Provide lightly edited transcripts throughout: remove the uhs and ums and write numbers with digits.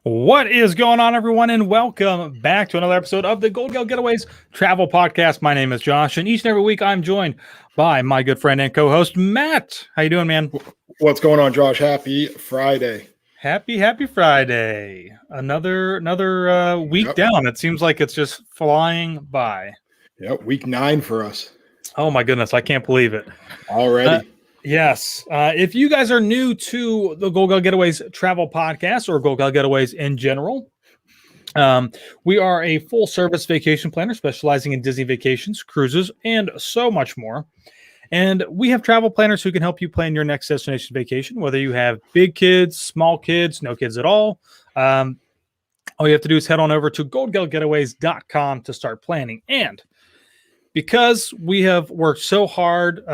What is going on, everyone, and welcome back to another episode of the Gold Gale Getaways Travel Podcast. My name is Josh, and each and every week I'm joined by my good friend and co-host, Matt. How you doing, man? What's going on, Josh? Happy Friday. Happy Friday. Another week down. It seems like it's just flying by. Yep, week 9 for us. Oh, my goodness. I can't believe it. Already. Yes. If you guys are new to the Gold Gale Getaways Travel Podcast or Gold Gale Getaways in general, we are a full-service vacation planner specializing in Disney vacations, cruises, and so much more. And we have travel planners who can help you plan your next destination vacation, whether you have big kids, small kids, no kids at all. All you have to do is head on over to goldgalegetaways.com to start planning. And because we have worked so hard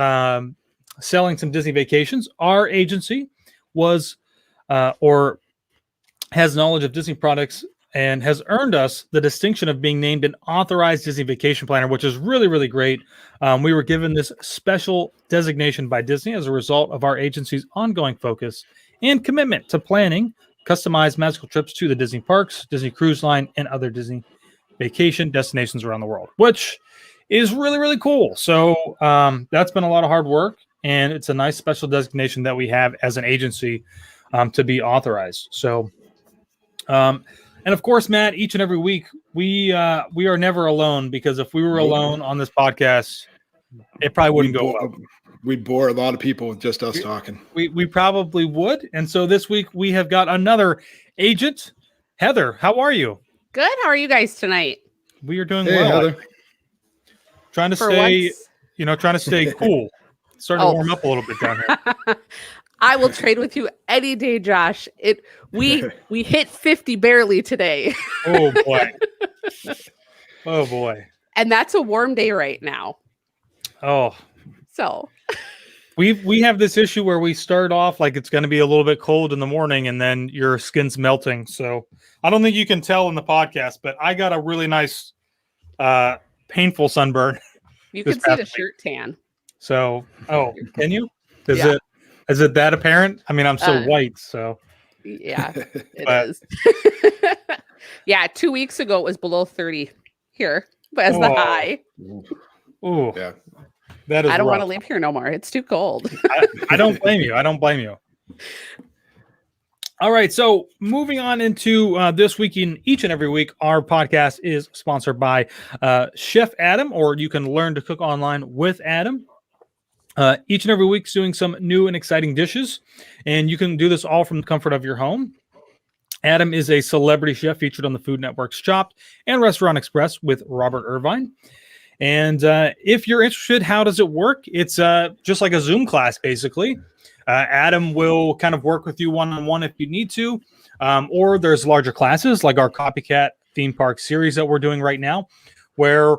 selling some Disney vacations, our agency was or has knowledge of Disney products and has earned us the distinction of being named an authorized Disney vacation planner, which is really, really great. We were given this special designation by Disney as a result of our agency's ongoing focus and commitment to planning customized magical trips to the Disney parks, Disney Cruise Line, and other Disney vacation destinations around the world, which is really, really cool. So that's been a lot of hard work, and it's a nice special designation that we have as an agency to be authorized. So, and of course, Matt, each and every week, we are never alone, because if we were alone on this podcast, it probably wouldn't go well. We'd bore a lot of people with just us talking. We probably would. And so this week we have got another agent. Heather, how are you? Good. How are you guys tonight? We are doing well. Heather. Trying to stay cool. Starting to warm up a little bit down here. I will trade with you any day, Josh. We hit 50 barely today. Oh boy. Oh boy. And that's a warm day right now. Oh. So we have this issue where we start off like it's going to be a little bit cold in the morning and then your skin's melting. So I don't think you can tell in the podcast, but I got a really nice painful sunburn. You can see the shirt tan. So, can you? Is it that apparent? I mean, I'm so white, so. Yeah, it is. Yeah, 2 weeks ago it was below 30 here, but as the high. Oh, yeah. That is I don't rough. want to live here no more. It's too cold. I don't blame you. All right, so moving on into this week, in each and every week, our podcast is sponsored by Chef Adam, or you can learn to cook online with Adam. Each and every week, doing some new and exciting dishes, and you can do this all from the comfort of your home. Adam is a celebrity chef featured on the Food Network's Chopped and Restaurant Express with Robert Irvine. And if you're interested, how does it work? It's just like a Zoom class, basically. Adam will kind of work with you one-on-one if you need to, or there's larger classes like our Copycat theme park series that we're doing right now, where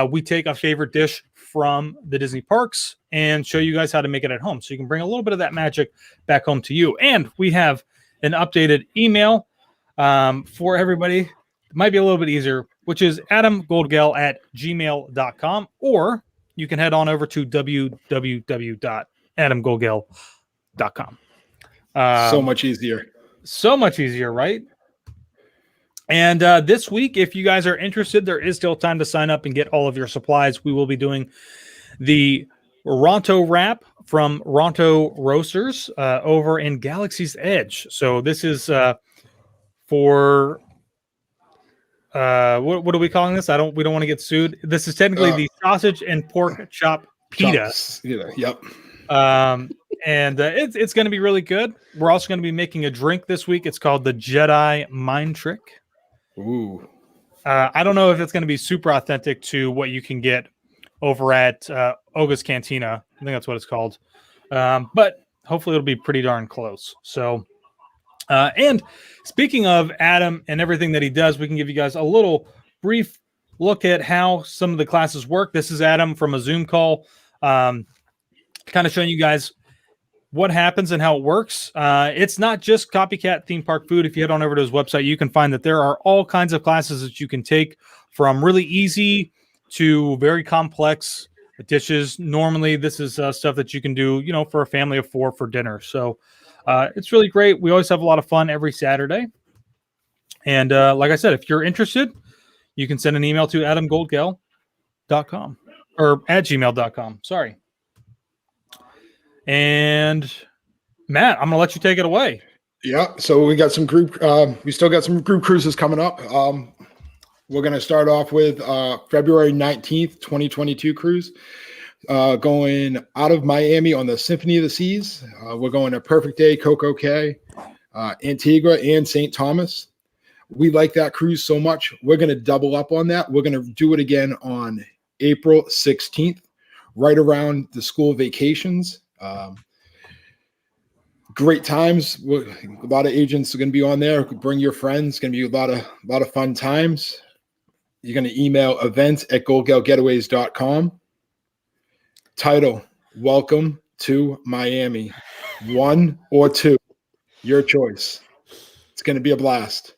we take a favorite dish from the Disney parks and show you guys how to make it at home. So you can bring a little bit of that magic back home to you. And we have an updated email for everybody. It might be a little bit easier, which is adamgoldgale@gmail.com, or you can head on over to www.adamgoldgale.com. So much easier. So much easier, right? And this week, if you guys are interested, there is still time to sign up and get all of your supplies. We will be doing the Ronto wrap from Ronto Roasters over in Galaxy's Edge. So this is for what are we calling this? We don't want to get sued. This is technically the sausage and pork chop pita. Yep. And it's going to be really good. We're also going to be making a drink this week. It's called the Jedi Mind Trick. Ooh. I don't know if it's going to be super authentic to what you can get over at Oga's Cantina. I think that's what it's called. But hopefully it'll be pretty darn close. So, and speaking of Adam and everything that he does, we can give you guys a little brief look at how some of the classes work. This is Adam from a Zoom call, kind of showing you guys what happens and how it works. It's not just Copycat theme park food. If you head on over to his website, you can find that there are all kinds of classes that you can take, from really easy to very complex dishes. Normally, this is stuff that you can do, for a family of 4 for dinner. So it's really great. We always have a lot of fun every Saturday. And like I said, if you're interested, you can send an email to adamgoldgell.com or at gmail.com. Sorry. And Matt, I'm going to let you take it away. Yeah. So we got some group. We still got some group cruises coming up. We're going to start off with February 19th, 2022 cruise. Going out of Miami on the Symphony of the Seas. We're going to Perfect Day, Coco Cay, Antigua, and St. Thomas. We like that cruise so much. We're going to double up on that. We're going to do it again on April 16th, right around the school vacations. Great times. A lot of agents are going to be on there. Bring your friends. It's going to be a lot of fun times. You're going to email events@goldgalgetaways.com. Title, Welcome to Miami. 1 or 2, your choice. It's going to be a blast.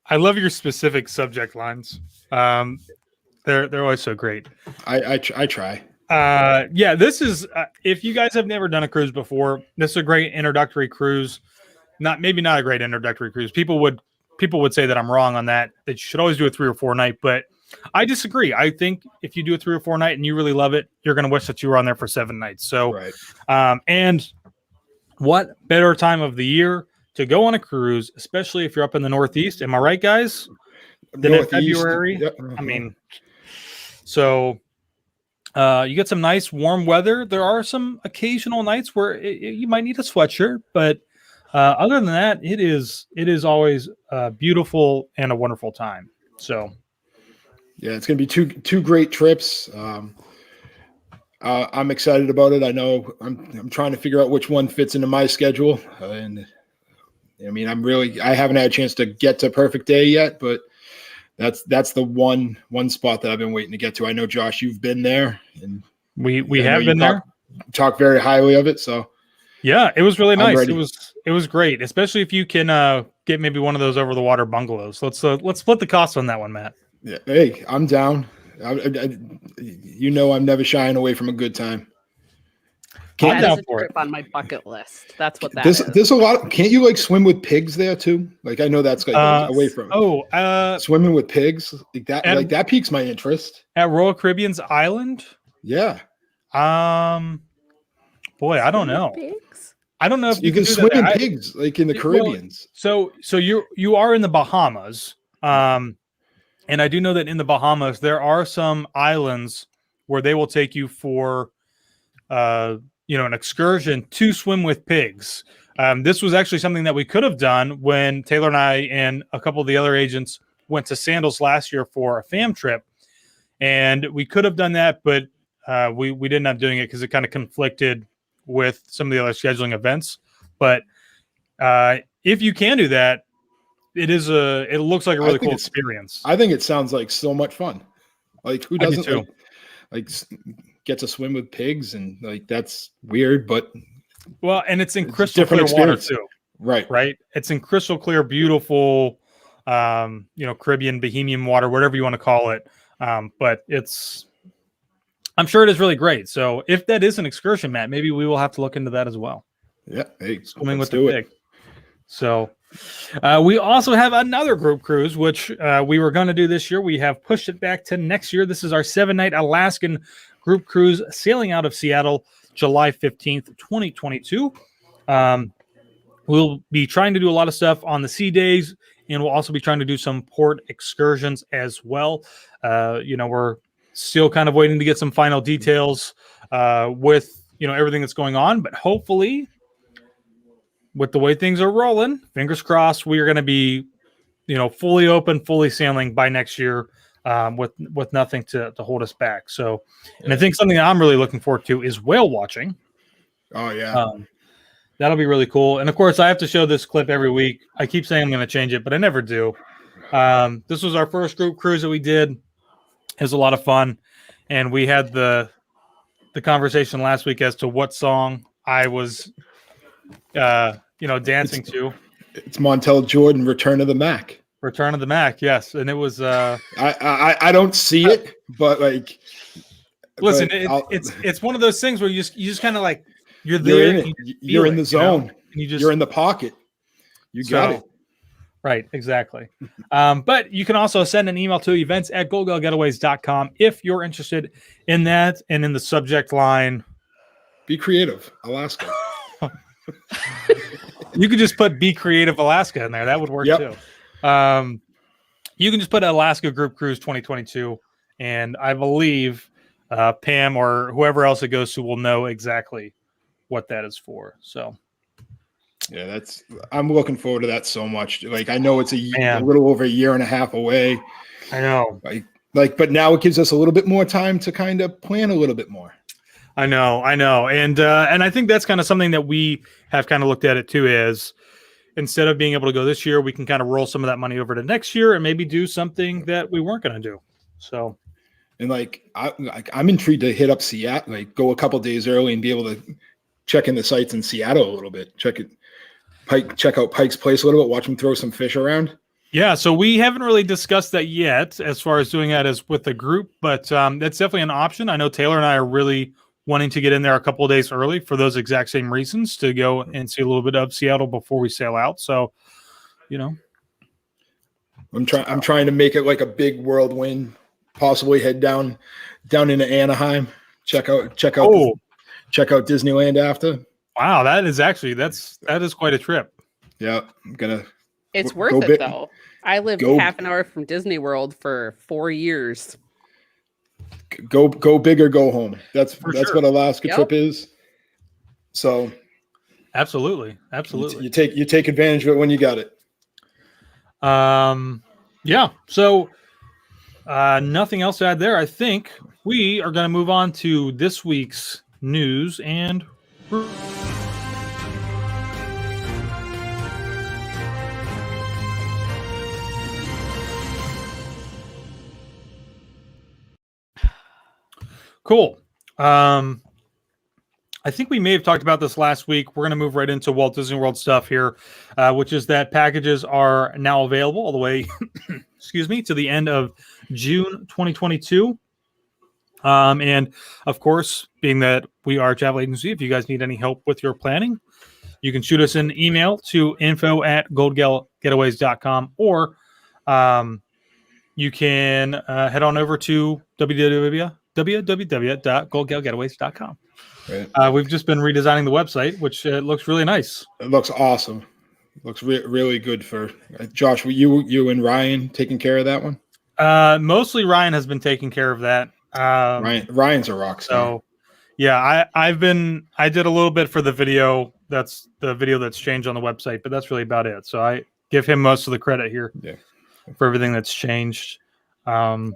I love your specific subject lines. They're always so great. I try. Yeah, this is if you guys have never done a cruise before, this is a great introductory cruise. Maybe not a great introductory cruise. People would say that I'm wrong on that. That you should always do a 3 or 4 night, but I disagree. I think if you do a 3 or 4 night and you really love it, you're going to wish that you were on there for 7 nights. So, right. And what better time of the year to go on a cruise, especially if you're up in the Northeast? Am I right, guys? Than in February. Yep. I mean, so you get some nice warm weather. There are some occasional nights where you might need a sweatshirt, but other than that, it is always beautiful and a wonderful time. So, yeah, it's going to be two great trips. I'm excited about it. I know I'm trying to figure out which one fits into my schedule, and I mean, I haven't had a chance to get to Perfect Day yet, but that's the one spot that I've been waiting to get to. I know, Josh, you've been there, and we have been there. Talk very highly of it. So yeah, it was really nice. Ready. It was great, especially if you can get maybe one of those over the water bungalows. Let's split the cost on that one, Matt. Yeah, hey, I'm down. I'm never shying away from a good time. I'm down a for trip it. on my bucket list. That's what that is. There's a lot. Can't you swim with pigs there too? Like, I know that's away from swimming with pigs like that. Like that piques my interest at Royal Caribbean's Island. Yeah. Boy, I don't know. Pigs? I don't know if you can swim in pigs like in the Caribbeans. So you are in the Bahamas. And I do know that in the Bahamas there are some islands where they will take you for an excursion to swim with pigs. This was actually something that we could have done when Taylor and I and a couple of the other agents went to Sandals last year for a fam trip. And we could have done that, but we didn't end up doing it because it kind of conflicted with some of the other scheduling events. But if you can do that, it looks like a really cool experience. I think it sounds like so much fun. Like, who doesn't like get to swim with pigs? And like, that's weird, but and it's in crystal clear water too. Right. It's in crystal clear, beautiful, Caribbean, Bohemian water, whatever you want to call it. But I'm sure it is really great. So if that is an excursion, Matt, maybe we will have to look into that as well. Yeah. Hey, swimming with the pig. So we also have another group cruise, which we were going to do this year. We have pushed it back to next year. This is our 7-night Alaskan group cruise sailing out of Seattle, July 15th, 2022. We'll be trying to do a lot of stuff on the sea days, and we'll also be trying to do some port excursions as well. We're still kind of waiting to get some final details with everything that's going on, but hopefully, with the way things are rolling, fingers crossed, we are going to be, fully open, fully sailing by next year, with nothing to hold us back. So, and I think something that I'm really looking forward to is whale watching. Oh yeah. That'll be really cool. And of course, I have to show this clip every week. I keep saying I'm going to change it, but I never do. This was our first group cruise that we did. It was a lot of fun. And we had the conversation last week as to what song I was, dancing to. It's Montel Jordan, Return of the Mac. Return of the Mac, yes. And it was I don't see it, but like, listen, it's one of those things where you just kind of like, you're there, you're in the zone, and you're in the pocket. You got it. Right, exactly. But you can also send an email to events@goldgalgetaways.com if you're interested in that, and in the subject line, be creative, Alaska. you could just put "Be Creative Alaska" in there. That would work too. You can just put Alaska Group Cruise 2022, and I believe Pam or whoever else it goes to will know exactly what that is for. So. Yeah, I'm looking forward to that so much. Like, I know it's a Man. little over a year and a half away. I know. But now it gives us a little bit more time to kind of plan a little bit more. I know. And I think that's kind of something that we have kind of looked at it too, is instead of being able to go this year, we can kind of roll some of that money over to next year and maybe do something that we weren't going to do. So. And I'm intrigued to hit up Seattle, like go a couple days early and be able to check in the sites in Seattle a little bit. Check out Pike's Place a little bit, watch him throw some fish around. Yeah, so we haven't really discussed that yet as far as doing that as with the group, but that's definitely an option. I know Taylor and I are really wanting to get in there a couple of days early for those exact same reasons, to go and see a little bit of Seattle before we sail out. So, I'm trying to make it like a big whirlwind, possibly head down into Anaheim, check out Disneyland after. Wow, that is quite a trip. Yeah, I'm gonna. It's worth it though. I lived half an hour from Disney World for 4 years. Go big or go home. That's what Alaska trip is. So, absolutely. You take advantage of it when you got it. Yeah. So, nothing else to add there. I think we are going to move on to this week's news and. Cool. I think we may have talked about this last week. We're going to move right into Walt Disney World stuff here, which is that packages are now available all the way, to the end of June 2022. And of course, being that we are a travel agency, if you guys need any help with your planning, you can shoot us an email to info@goldgalgetaways.com, or you can head on over to www.goldgalgetaways.com. Right. We've just been redesigning the website, which looks really nice. It looks awesome. It looks really good. For Josh, were you and Ryan taking care of that one? Mostly Ryan has been taking care of that. Ryan's a rock star. So yeah, I did a little bit for the video. That's the video that's changed on the website, but that's really about it. So I give him most of the credit here for everything that's changed. I'm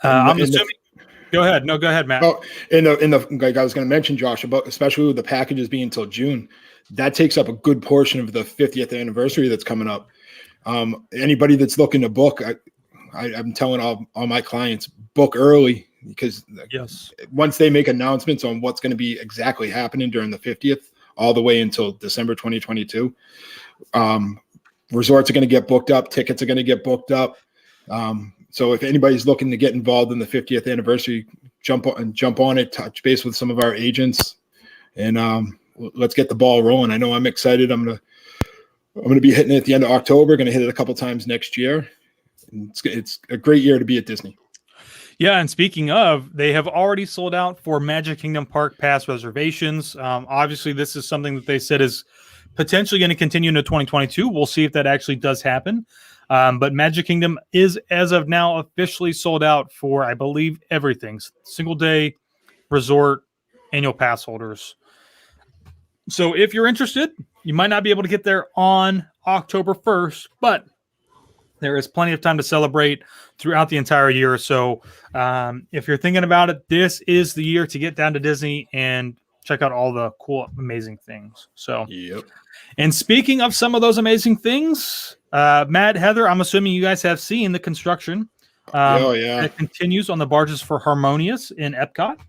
assuming. Go ahead. No, go ahead, Matt. Oh, in the like I was going to mention, Josh, about especially with the packages being until June, that takes up a good portion of the 50th anniversary that's coming up. Anybody that's looking to book, I'm telling all my clients, book early, because once they make announcements on what's going to be exactly happening during the 50th, all the way until December 2022, resorts are going to get booked up, tickets are going to get booked up. So if anybody's looking to get involved in the 50th anniversary, jump on it, touch base with some of our agents, and let's get the ball rolling. I know I'm excited. I'm gonna be hitting it at the end of October. Going to hit it a couple times next year. It's a great year to be at Disney. Yeah, and speaking of, they have already sold out for Magic Kingdom Park Pass reservations. Obviously, this is something that they said is potentially going to continue into 2022. We'll see if that actually does happen. But Magic Kingdom is, as of now, officially sold out for, I believe, everything. Single day, resort, annual pass holders. So if you're interested, you might not be able to get there on October 1st, but there is plenty of time to celebrate throughout the entire year. So if you're thinking about it, this is the year to get down to Disney and check out all the cool, amazing things. So, And speaking of some of those amazing things, Matt, Heather, I'm assuming you guys have seen the construction that continues on the barges for Harmonious in Epcot.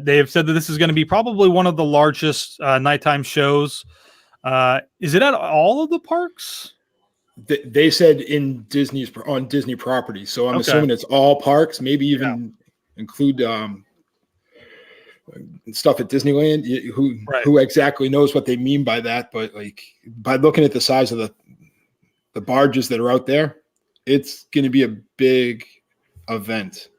They have said that this is going to be probably one of the largest nighttime shows. Is it at all of the parks? They said on Disney property, so I'm assuming it's all parks. Maybe even include stuff at Disneyland. Who exactly knows what they mean by that? But like by looking at the size of the barges that are out there, it's going to be a big event.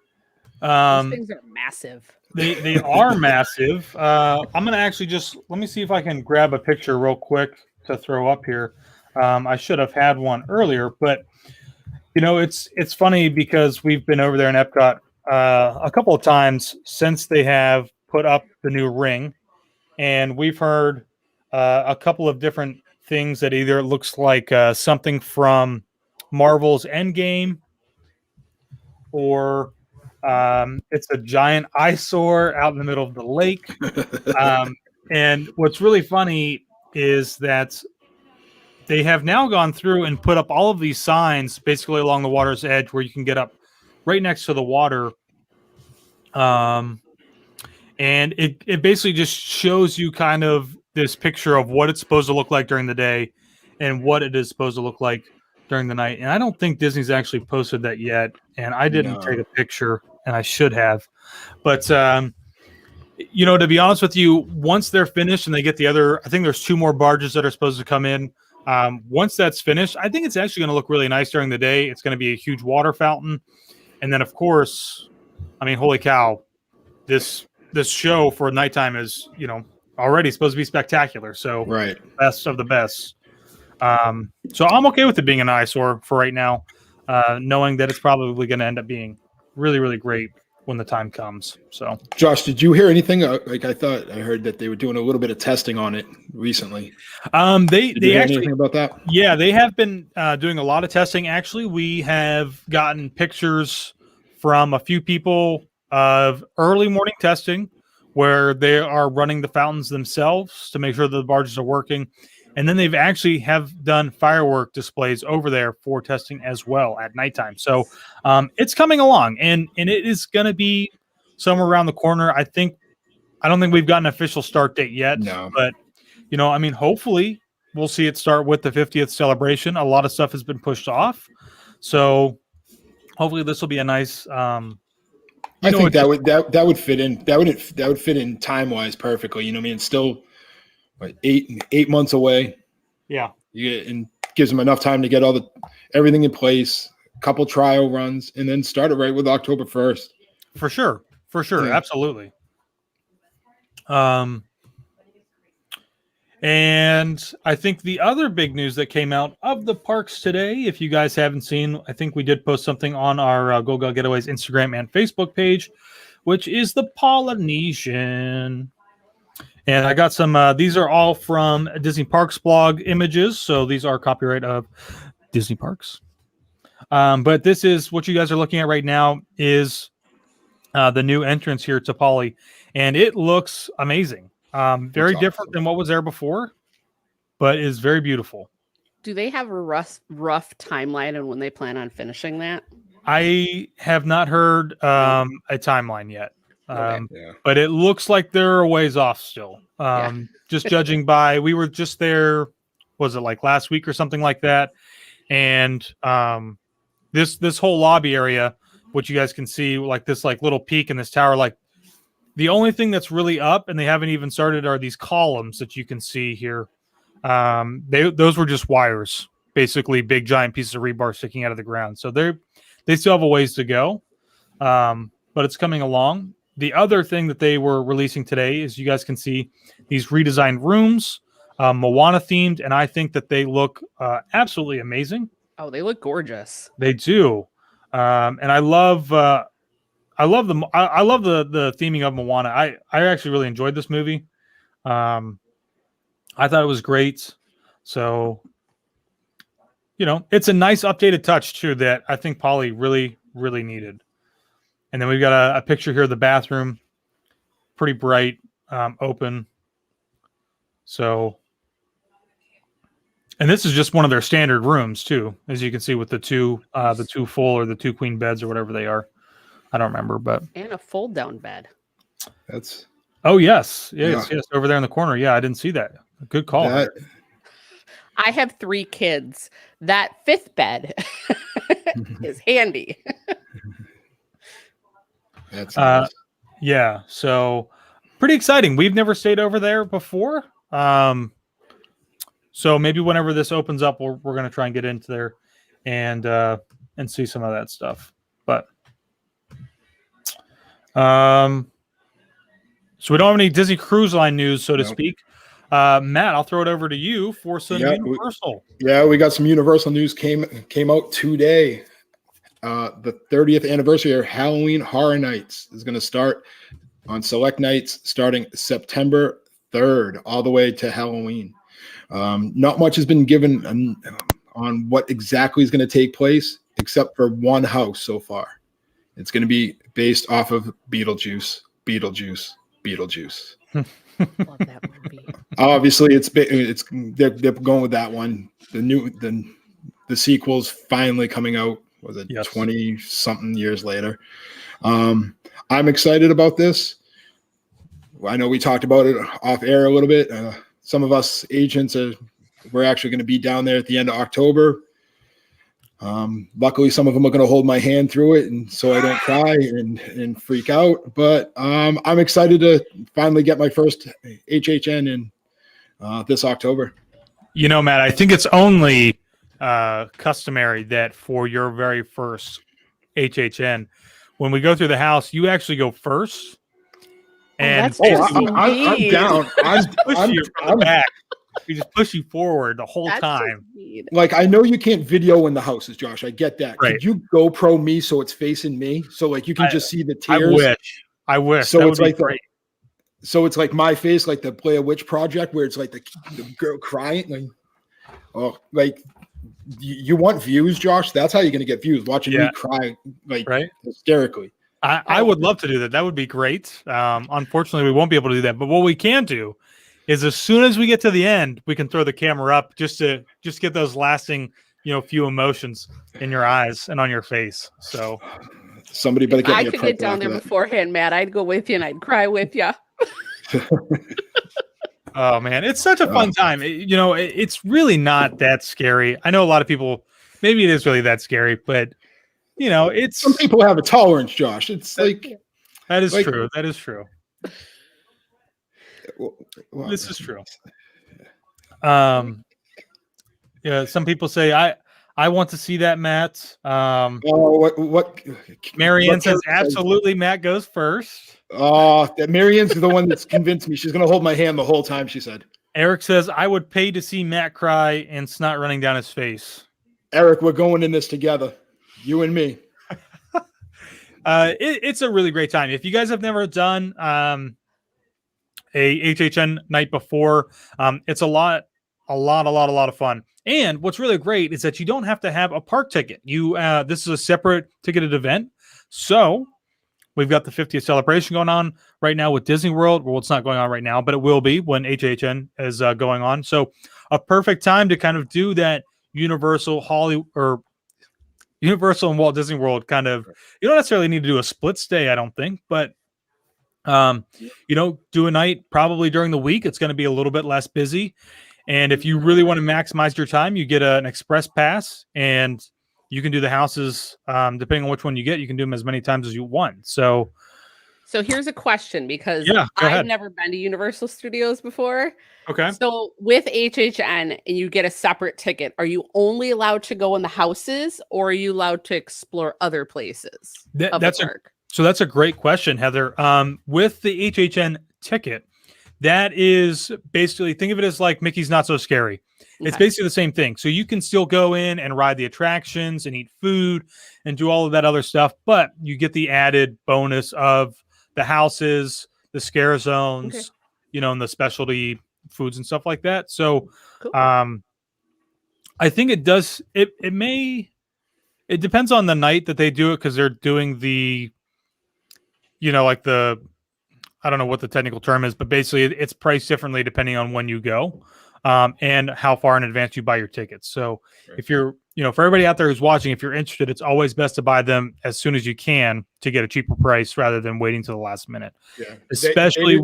Those things are massive. They are massive. I'm going to actually let me see if I can grab a picture real quick to throw up here. I should have had one earlier, but it's funny because we've been over there in Epcot a couple of times since they have put up the new ring, and we've heard a couple of different things that either it looks like something from Marvel's Endgame, or it's a giant eyesore out in the middle of the lake. And what's really funny is that they have now gone through and put up all of these signs basically along the water's edge where you can get up right next to the water. And it basically just shows you kind of this picture of what it's supposed to look like during the day and what it is supposed to look like during the night. And I don't think Disney's actually posted that yet. And I didn't take a picture, and I should have. But, to be honest with you, once they're finished and they get the other, I think there's 2 more barges that are supposed to come in. Once that's finished, I think it's actually going to look really nice during the day. It's going to be a huge water fountain. And then, of course, I mean, holy cow, this show for nighttime is, already supposed to be spectacular. So best of the best. So I'm okay with it being an eyesore for right now, knowing that it's probably going to end up being really, really great when the time comes. So, Josh, did you hear anything? Like I thought I heard that they were doing a little bit of testing on it recently. They hear actually anything about that? Yeah, they have been doing a lot of testing. Actually, we have gotten pictures from a few people of early morning testing where they are running the fountains themselves to make sure that the barges are working. And then they've actually have done firework displays over there for testing as well at nighttime. So it's coming along, and it is going to be somewhere around the corner. I don't think we've got an official start date yet. No. But, hopefully we'll see it start with the 50th celebration. A lot of stuff has been pushed off. So hopefully this will be a nice I think that would fit in. That would fit in time wise perfectly. It's still 8 months away. Yeah, and gives them enough time to get everything in place, a couple trial runs, and then start it right with October 1st. For sure, yeah. Absolutely. And I think the other big news that came out of the parks today, if you guys haven't seen, I think we did post something on our Go Getaways Instagram and Facebook page, which is the Polynesian. And I got some, these are all from Disney Parks blog images. So these are copyright of Disney Parks. But this is what you guys are looking at right now is the new entrance here to Poly. And it looks amazing. Very different than what was there before, but is very beautiful. Do they have a rough timeline on when they plan on finishing that? I have not heard a timeline yet. Okay. But it looks like they're a ways off still. Just judging by, we were just there, was it like last week or something like that? And this whole lobby area, which you guys can see, like this like little peak in this tower, like the only thing that's really up, and they haven't even started, are these columns that you can see here. Those were just wires, basically big giant pieces of rebar sticking out of the ground. So they still have a ways to go, but it's coming along. The other thing that they were releasing today is you guys can see these redesigned rooms, Moana themed, and I think that they look absolutely amazing. Oh, they look gorgeous. They do, and I love the theming of Moana. I actually really enjoyed this movie. I thought it was great. So, it's a nice updated touch too that I think Polly really, really needed. And then we've got a picture here of the bathroom, pretty bright, open. So, and this is just one of their standard rooms too, as you can see with the two full or the 2 queen beds or whatever they are. I don't remember, but and a fold down bed. That's yes, over there in the corner. Yeah, I didn't see that. Good call. I have 3 kids. That 5th bed is handy. That's nice. Yeah. So pretty exciting. We've never stayed over there before. So maybe whenever this opens up, we're going to try and get into there and see some of that stuff. But so we don't have any Disney Cruise Line news, so to speak. Matt, I'll throw it over to you for some Universal. We got some Universal news came out today. The 30th anniversary of Halloween Horror Nights is going to start on select nights starting September 3rd all the way to Halloween. Not much has been given on what exactly is going to take place, except for one house so far. It's going to be based off of Beetlejuice. Love that movie. Obviously, they're going with that one. The sequel's finally coming out. Was it 20 something years later? I'm excited about this. I know we talked about it off air a little bit. Some of us agents we're actually going to be down there at the end of October. Luckily, some of them are going to hold my hand through it, and so I don't cry and freak out. But I'm excited to finally get my first HHN in this October. You know, Matt, I think it's only customary that for your very first HHN, when we go through the house, you actually go first. And I'm down. I'm back. We just push you forward the whole time. Like, I know you can't video in the houses, Josh. I get that. Right. Could you GoPro me so it's facing me, so like you can just see the tears? I wish. So that it's would like be great. So it's like my face, like the Blair Witch Project, where it's like the girl crying. Like, you want views, Josh? That's how you're going to get views. Watching me cry, hysterically. I would love to do that. That would be great. Unfortunately, we won't be able to do that. But what we can do is, as soon as we get to the end, we can throw the camera up just to get those lasting, few emotions in your eyes and on your face. So somebody better get me I could get down there beforehand, Matt. I'd go with you and I'd cry with you. Oh man, it's such a fun time. It's really not that scary. I know a lot of people, maybe it is really that scary, but it's some people have a tolerance, Josh. It's like that is true. That is true. This is true. Some people say I want to see that, Matt. What Marianne says absolutely Matt goes first. That Marianne's the one that's convinced me. She's gonna hold my hand the whole time, she said. Eric says I would pay to see Matt cry and snot running down his face. Eric, we're going in this together. You and me. It's a really great time. If you guys have never done a HHN night before, it's a lot of fun. And what's really great is that you don't have to have a park ticket. This is a separate ticketed event. So we've got the 50th celebration going on right now with Disney World. Well, it's not going on right now, but it will be when HHN is going on. So a perfect time to kind of do that Universal and Walt Disney World kind of. You don't necessarily need to do a split stay, I don't think, but do a night probably during the week. It's going to be a little bit less busy. And if you really want to maximize your time, you get an express pass and you can do the houses, depending on which one you get, you can do them as many times as you want. So here's a question, because I've never been to Universal Studios before. Okay. So with HHN and you get a separate ticket, are you only allowed to go in the houses, or are you allowed to explore other places of the park? So that's a great question, Heather. With the HHN ticket, that is basically, think of it as like Mickey's Not So Scary. It's basically the same thing. So you can still go in and ride the attractions and eat food and do all of that other stuff, but you get the added bonus of the houses, the scare zones, and the specialty foods and stuff like that. So cool. I think it does. It depends on the night that they do it, because they're doing the, like the, I don't know what the technical term is, but basically it's priced differently depending on when you go and how far in advance you buy your tickets. So if you're, for everybody out there who's watching, if you're interested, it's always best to buy them as soon as you can to get a cheaper price rather than waiting to the last minute. Yeah. Especially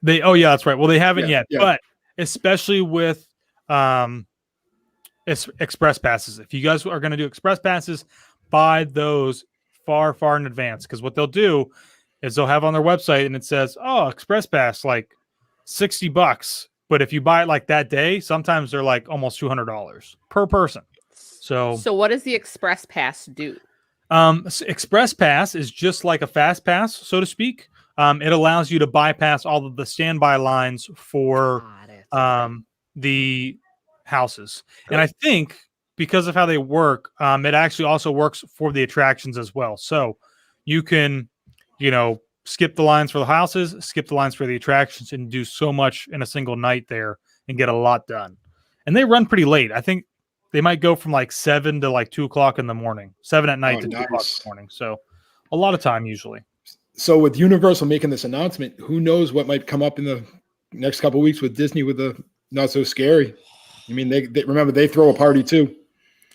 that's right. Well, they haven't yet, but especially with express passes. If you guys are going to do express passes, buy those far in advance, because what they'll do is they'll have on their website and it says, "Oh, Express Pass like $60." But if you buy it like that day, sometimes they're like almost $200 per person. So what does the Express Pass do? Express Pass is just like a fast pass, so to speak. It allows you to bypass all of the standby lines for Got it. the houses. And I think because of how they work, it actually also works for the attractions as well. So you can, skip the lines for the houses, skip the lines for the attractions, and do so much in a single night there and get a lot done. And they run pretty late. I think they might go from like 7 to like 2 o'clock in the morning, 7 at night to 2 o'clock in the morning. So a lot of time usually. So with Universal making this announcement, who knows what might come up in the next couple of weeks with Disney with the Not So Scary. I mean, they remember they throw a party too.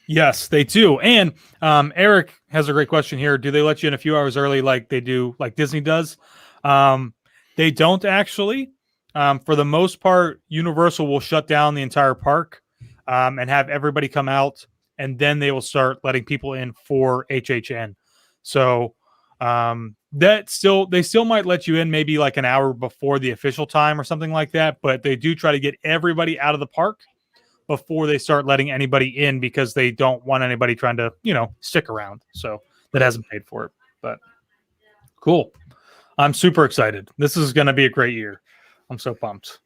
Yes, they do. And Eric has a great question here. Do they let you in a few hours early like they do, like Disney does? They don't actually. For the most part, Universal will shut down the entire park and have everybody come out, and then they will start letting people in for HHN. So they still might let you in maybe like an hour before the official time or something like that, but they do try to get everybody out of the park before they start letting anybody in because they don't want anybody trying to, stick around. So that hasn't paid for it, but cool. I'm super excited. This is going to be a great year. I'm so pumped.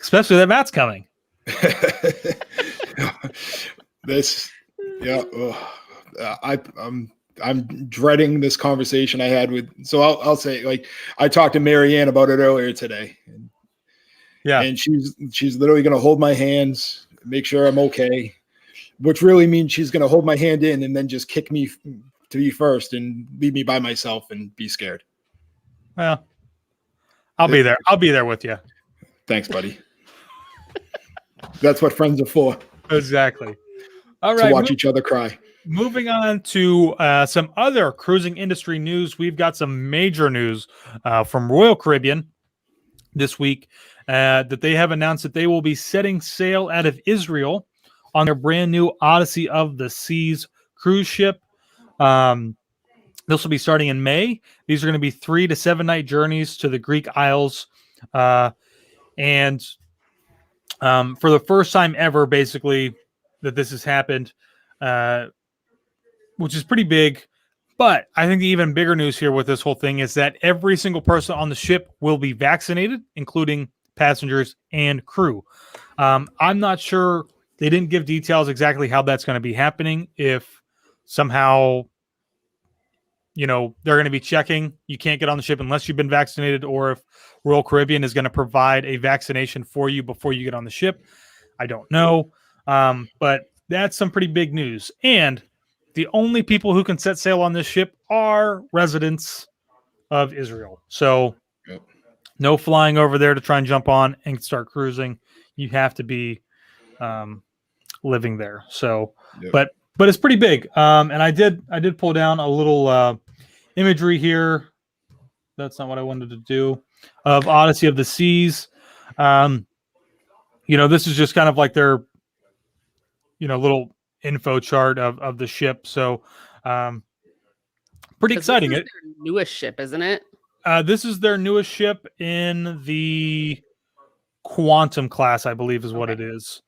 Especially that Matt's coming. I'm dreading this conversation I had with, so I'll say, like, I talked to Marianne about it earlier today. Yeah. And she's literally going to hold my hands, make sure I'm okay, which really means she's going to hold my hand in and then just kick me to be first and leave me by myself and be scared. Well, I'll be there. I'll be there with you. Thanks, buddy. That's what friends are for. Exactly. All right. To watch each other cry. Moving on to some other cruising industry news. We've got some major news from Royal Caribbean this week that they have announced that they will be setting sail out of Israel on their brand new Odyssey of the Seas cruise ship. This will be starting in May. These are going to be 3 to 7 night journeys to the Greek Isles. And for the first time ever, basically, that this has happened, which is pretty big. But I think the even bigger news here with this whole thing is that every single person on the ship will be vaccinated, including passengers and crew. I'm not sure. They didn't give details exactly how that's going to be happening. If somehow, they're going to be checking, you can't get on the ship unless you've been vaccinated, or if Royal Caribbean is going to provide a vaccination for you before you get on the ship. I don't know. But that's some pretty big news. And the only people who can set sail on this ship are residents of Israel. So no flying over there to try and jump on and start cruising. You have to be living there. So, but it's pretty big. And I did pull down a little imagery here. That's not what I wanted to do, of Odyssey of the Seas. This is just kind of like their, little info chart of the ship. So pretty exciting. This is their newest ship, isn't it? This is their newest ship in the Quantum class, I believe is what it is.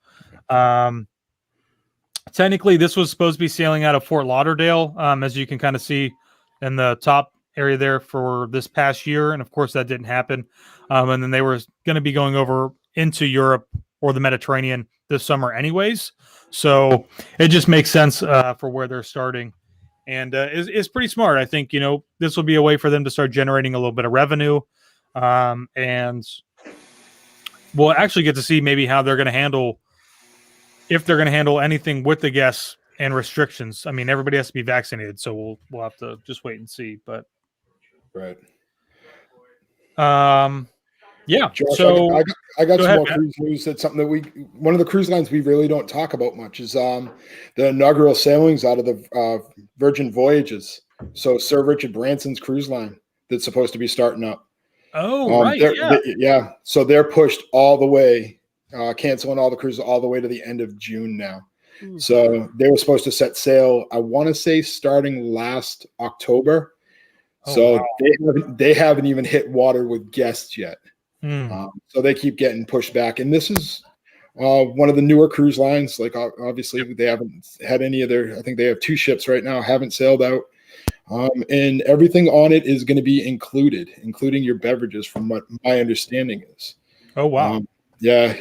Technically, this was supposed to be sailing out of Fort Lauderdale, as you can kind of see in the top area there for this past year. And of course, that didn't happen. And then they were going to be going over into Europe or the Mediterranean this summer anyways. So it just makes sense for where they're starting. And is pretty smart. I think, this will be a way for them to start generating a little bit of revenue. And we'll actually get to see maybe how they're going to handle, if they're going to handle anything with the guests and restrictions. I mean, everybody has to be vaccinated, so we'll have to just wait and see. But right. Yeah. Josh, so I got some more Matt. cruise news. That's something that one of the cruise lines we really don't talk about much is the inaugural sailings out of the Virgin Voyages. So Sir Richard Branson's cruise line that's supposed to be starting up. Oh, right. Yeah. So they're pushed all the way, canceling all the cruises all the way to the end of June now. Mm-hmm. So they were supposed to set sail, I want to say, starting last October. Oh, So wow. they haven't even hit water with guests yet. Hmm. So they keep getting pushed back. And this is one of the newer cruise lines. Like obviously they haven't had any of their. I think they have 2 ships right now, haven't sailed out. And everything on it is going to be included, including your beverages, from what my understanding is. Oh, wow. Yeah,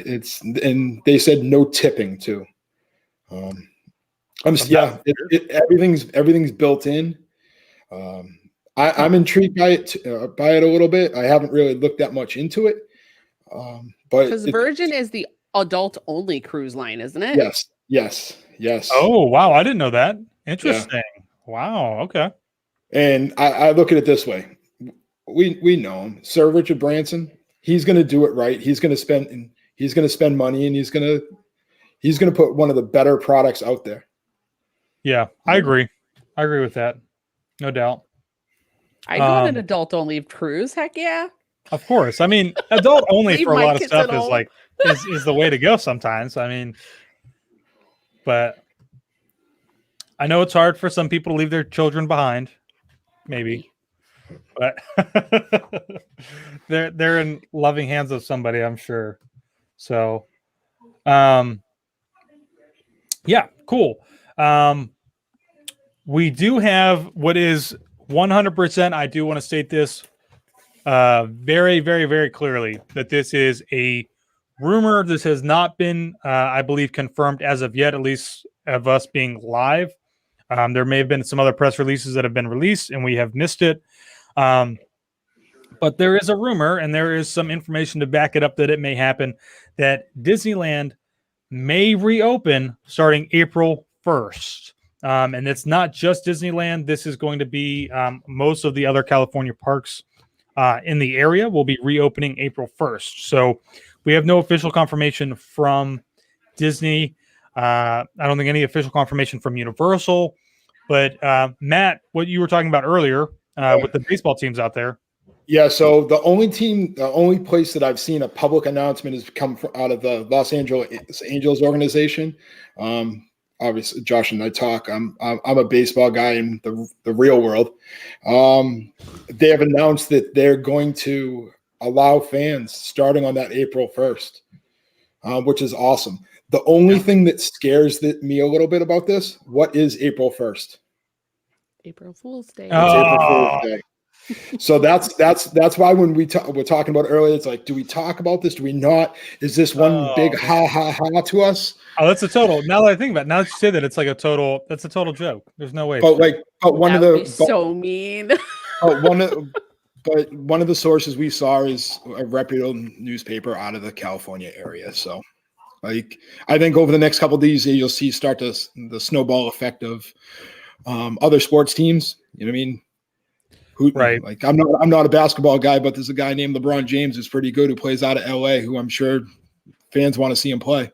and they said no tipping too. Everything's built in. I'm intrigued by it a little bit. I haven't really looked that much into it, but Because Virgin is the adult only cruise line, isn't it? yes. Oh, wow. I didn't know that. Interesting. Wow. Okay. And I look at it this way: we know him, Sir Richard Branson. He's going to do it right. He's going to spend money, and he's going to put one of the better products out there. Yeah, I agree. I agree with that. No doubt. I'd go on an adult only cruise. Heck yeah. Of course. I mean, adult only Leave for a my lot of kids stuff at is home. like is the way to go sometimes. I mean, but I know it's hard for some people to leave their children behind. Maybe. But they're in loving hands of somebody, I'm sure. So yeah, cool. We do have what is 100%. I do want to state this very, very, very clearly that this is a rumor. This has not been, I believe, confirmed as of yet, at least of us being live. There may have been some other press releases that have been released and we have missed it. But there is a rumor and there is some information to back it up that it may happen, that Disneyland may reopen starting April 1st. And it's not just Disneyland. This is going to be most of the other California parks in the area will be reopening April 1st. So we have no official confirmation from Disney. I don't think any official confirmation from Universal. But Matt, what you were talking about earlier with the baseball teams out there. Yeah, so the only place that I've seen a public announcement has come out of the Los Angeles Angels organization. Obviously, Josh and I talk. I'm a baseball guy in the real world. They have announced that they're going to allow fans starting on that April 1st, which is awesome. The only thing that scares me a little bit about this, what is April 1st? April Fool's Day. It's April Fool's Day. So that's why when we're talking about earlier, it's like, do we talk about this? Do we not? Is this one big ha ha ha to us? Oh, that's a total. Now that I think about it, now that you say that, it's like a total. That's a total joke. There's no way. That would be so mean. One of the sources we saw is a reputable newspaper out of the California area. So, like, I think over the next couple of days, you'll see the snowball effect of other sports teams. You know what I mean? Right. Like I'm not a basketball guy, but there's a guy named LeBron James who's pretty good, who plays out of LA, who I'm sure fans want to see him play.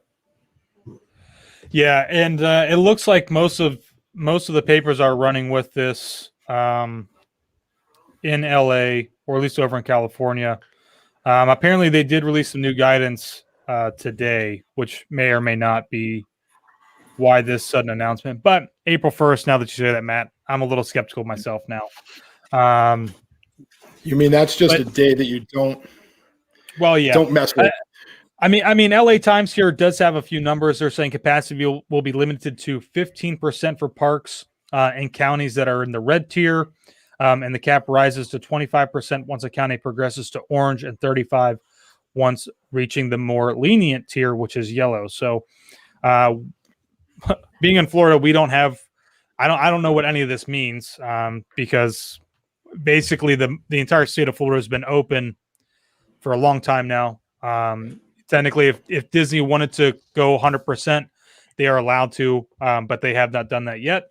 Yeah, and it looks like most of the papers are running with this in LA, or at least over in California. Apparently, they did release some new guidance today, which may or may not be why this sudden announcement. But April 1st, now that you say that, Matt, I'm a little skeptical myself now. You mean that's just a day that you don't? Well, yeah, don't mess with. I mean, LA Times here does have a few numbers. They're saying capacity will be limited to 15% for parks and counties that are in the red tier, and the cap rises to 25% once a county progresses to orange, and 35% once reaching the more lenient tier, which is yellow. So, being in Florida, we don't have. I don't know what any of this means because basically the entire state of Florida has been open for a long time now. Technically, if Disney wanted to go 100%, they are allowed to, but they have not done that yet.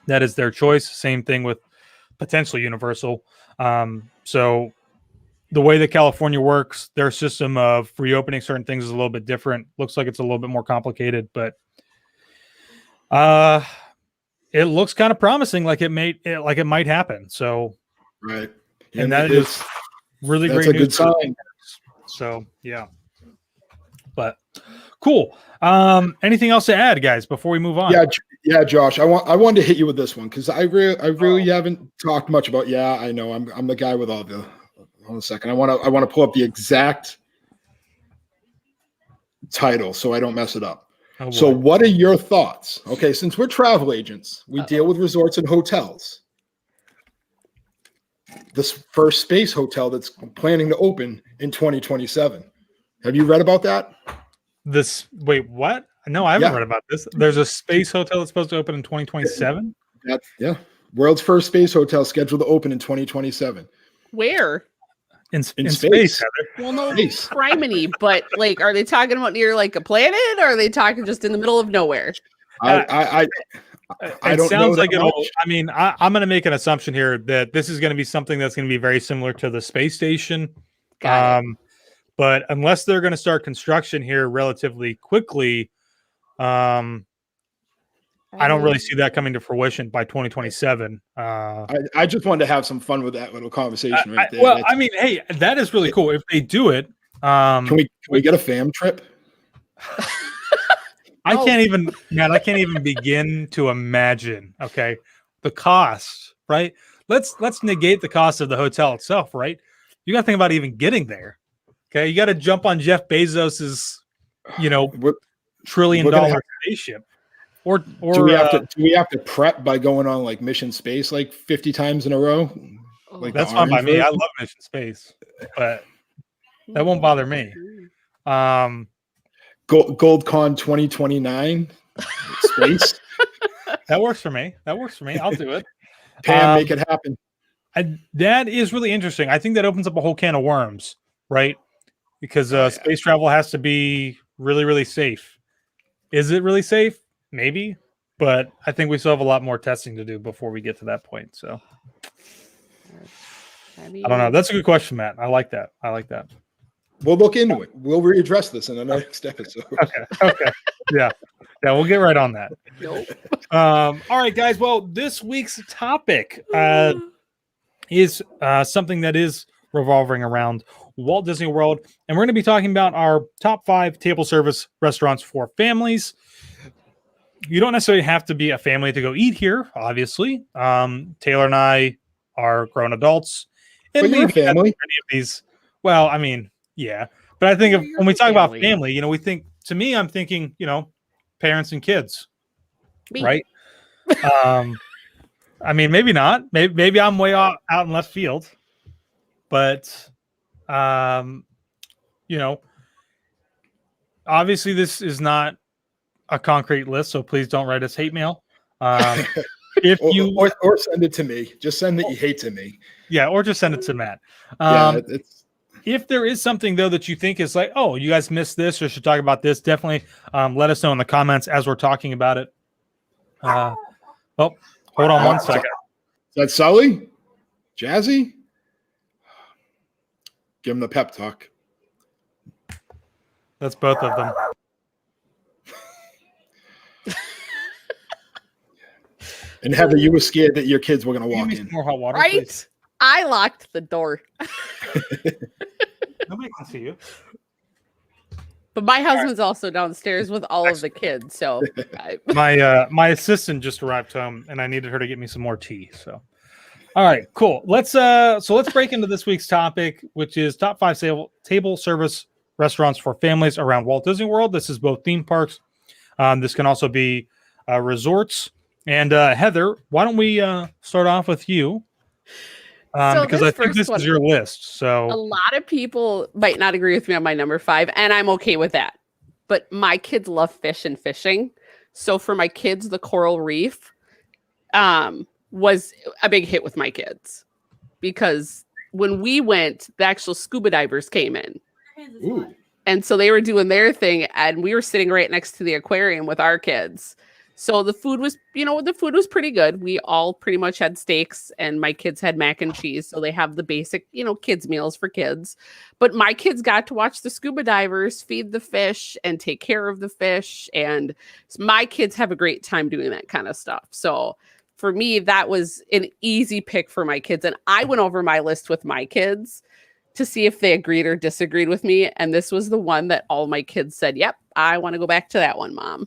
That is their choice. Same thing with potentially Universal. So the way that California works, their system of reopening certain things is a little bit different. Looks like it's a little bit more complicated, but it looks kind of promising, like it might happen. So, right, and that is really great. That's a good sign. So, yeah, but cool. Anything else to add, guys, before we move on? Yeah, Yeah, Josh, I wanted to hit you with this one because I really haven't talked much about. Yeah, I know. I'm the guy with all the. Hold on a second. I want to pull up the exact title so I don't mess it up. Oh, So, boy. what are your thoughts? Okay, since we're travel agents, we deal with resorts and hotels. This first space hotel that's planning to open in 2027. Have you read about that? Wait, what? No, I haven't Yeah. read about this. There's a space hotel that's supposed to open in 2027. Yeah. World's first space hotel scheduled to open in 2027. Where? In In space, space. Heather. Well, no, Space. criminy, but like, are they talking about near like a planet, or are they talking just in the middle of nowhere? I It don't know sounds that like it'll. much. I mean, I'm going to make an assumption here that this is going to be something that's going to be very similar to the space station. Got it. But unless they're going to start construction here relatively quickly, I don't really see that coming to fruition by 2027. I just wanted to have some fun with that little conversation right there. Well, I mean, hey, that is really cool. If they do it, Can we get a fam trip? I can't even begin to imagine, okay, the cost, right? Let's negate the cost of the hotel itself, right? You got to think about even getting there. Okay, you got to jump on Jeff Bezos's, We're trillion-dollar spaceship. Or do we have to prep by going on like Mission Space like 50 times in a row? Like that's the fine by orange me. I version? love Mission Space, but that won't bother me. GoldCon 2029 space. That works for me. I'll do it. Pam, make it happen. That is really interesting. I think that opens up a whole can of worms, right? Because space travel has to be really, really safe. Is it really safe? Maybe, but I think we still have a lot more testing to do before we get to that point. So I don't know. That's a good question, Matt. I like that. We'll look into it. We'll readdress this in the next episode. Okay. Yeah. We'll get right on that. Nope. All right, guys. Well, this week's topic is something that is revolving around Walt Disney World, and we're going to be talking about our top 5 table service restaurants for families. You don't necessarily have to be a family to go eat here, obviously. Taylor and I are grown adults, and But you're a family. Any of these. Well, I mean, yeah, but I think when we talk about family, we think. To me, I'm thinking, parents and kids, right? I mean, maybe not. Maybe I'm way out in left field, but obviously this is not a concrete list, so please don't write us hate mail. If you or send it to me, just send that you hate to me. Yeah, or just send it to Matt. If there is something though that you think is like, oh, you guys missed this or should talk about this, definitely let us know in the comments as we're talking about it. Hold on one second. Is that Sully? Jazzy? Give him the pep talk. That's both of them. And Heather, you were scared that your kids were going to walk in. More hot water, Right? please. I locked the door. Nobody can see you. But my husband's also downstairs with all of the kids. So my assistant just arrived home, and I needed her to get me some more tea. So, all right, cool. Let's break into this week's topic, which is top 5 table service restaurants for families around Walt Disney World. This is both theme parks. This can also be resorts. And Heather, why don't we start off with you? Because I think this is your list. So a lot of people might not agree with me on my number 5, and I'm okay with that. But my kids love fish and fishing. So for my kids, the Coral Reef was a big hit with my kids. Because when we went, the actual scuba divers came in. Ooh. And so they were doing their thing, and we were sitting right next to the aquarium with our kids. So the food was, pretty good. We all pretty much had steaks, and my kids had mac and cheese. So they have the basic, kids meals for kids. But my kids got to watch the scuba divers feed the fish and take care of the fish. And my kids have a great time doing that kind of stuff. So for me, that was an easy pick for my kids. And I went over my list with my kids to see if they agreed or disagreed with me. And this was the one that all my kids said, yep, I want to go back to that one, Mom.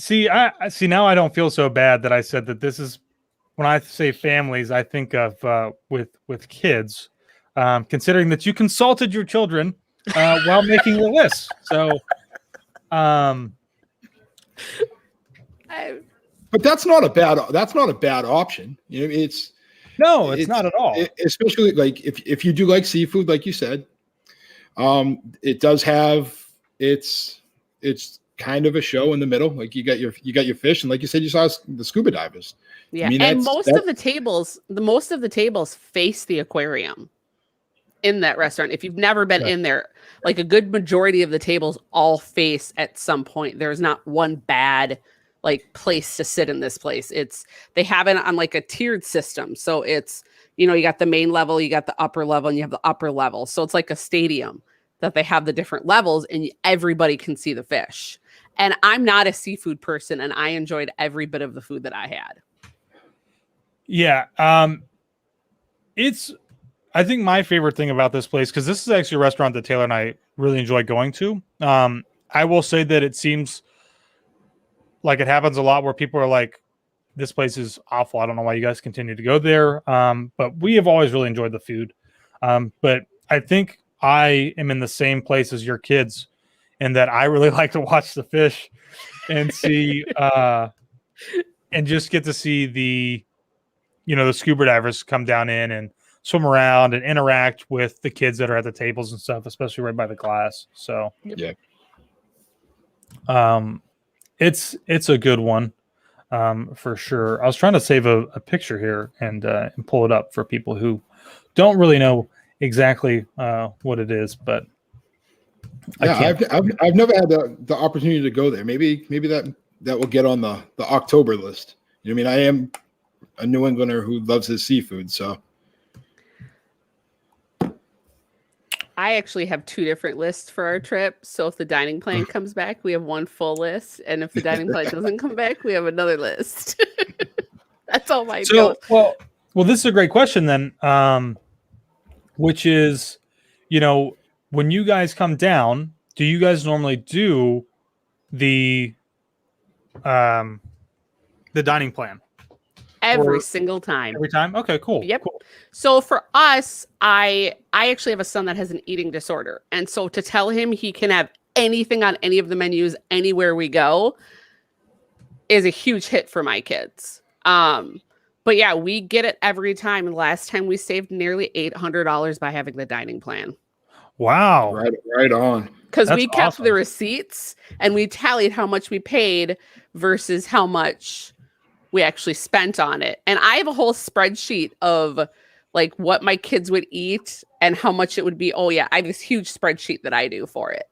I see now. I don't feel so bad that I said that this is when I say families, I think of with kids, considering that you consulted your children while making the list. So, but that's not a bad option. You know, it's not at all. Especially like if you do like seafood, like you said, it does have it's kind of a show in the middle. Like you got your fish, and like you said, you saw the scuba divers. Yeah, I mean, and most of the tables face the aquarium in that restaurant. If you've never been in there, like a good majority of the tables all face at some point. There's not one bad like place to sit in this place. They have it on like a tiered system. So it's, you know, you got the main level, you got the upper level, and you have the upper level. So it's like a stadium that they have the different levels, and everybody can see the fish. And I'm not a seafood person, and I enjoyed every bit of the food that I had. Yeah. I think my favorite thing about this place, because this is actually a restaurant that Taylor and I really enjoy going to. I will say that it seems like it happens a lot where people are like, this place is awful. I don't know why you guys continue to go there. But we have always really enjoyed the food. But I think I am in the same place as your kids in that I really like to watch the fish and see, and just get to see the scuba divers come down in and swim around and interact with the kids that are at the tables and stuff, especially right by the glass. So yeah, it's a good one for sure. I was trying to save a picture here and pull it up for people who don't really know exactly what it is, but yeah, I've never had the opportunity to go there. Maybe that will get on the October list. You know what I mean? I am a New Englander who loves his seafood, so I actually have two different lists for our trip. So if the dining plan comes back, we have one full list, and if the dining plan doesn't come back, we have another list. That's all my so well, this is a great question then, which is, when you guys come down, do you guys normally do the dining plan? Every single time. Every time? Okay, cool. Yep. Cool. So for us, I actually have a son that has an eating disorder. And so to tell him he can have anything on any of the menus anywhere we go is a huge hit for my kids. But yeah, we get it every time. And last time we saved nearly $800 by having the dining plan. Wow. Right on. Because we kept the receipts and we tallied how much we paid versus how much we actually spent on it. And I have a whole spreadsheet of like what my kids would eat and how much it would be. Oh yeah, I have this huge spreadsheet that I do for it.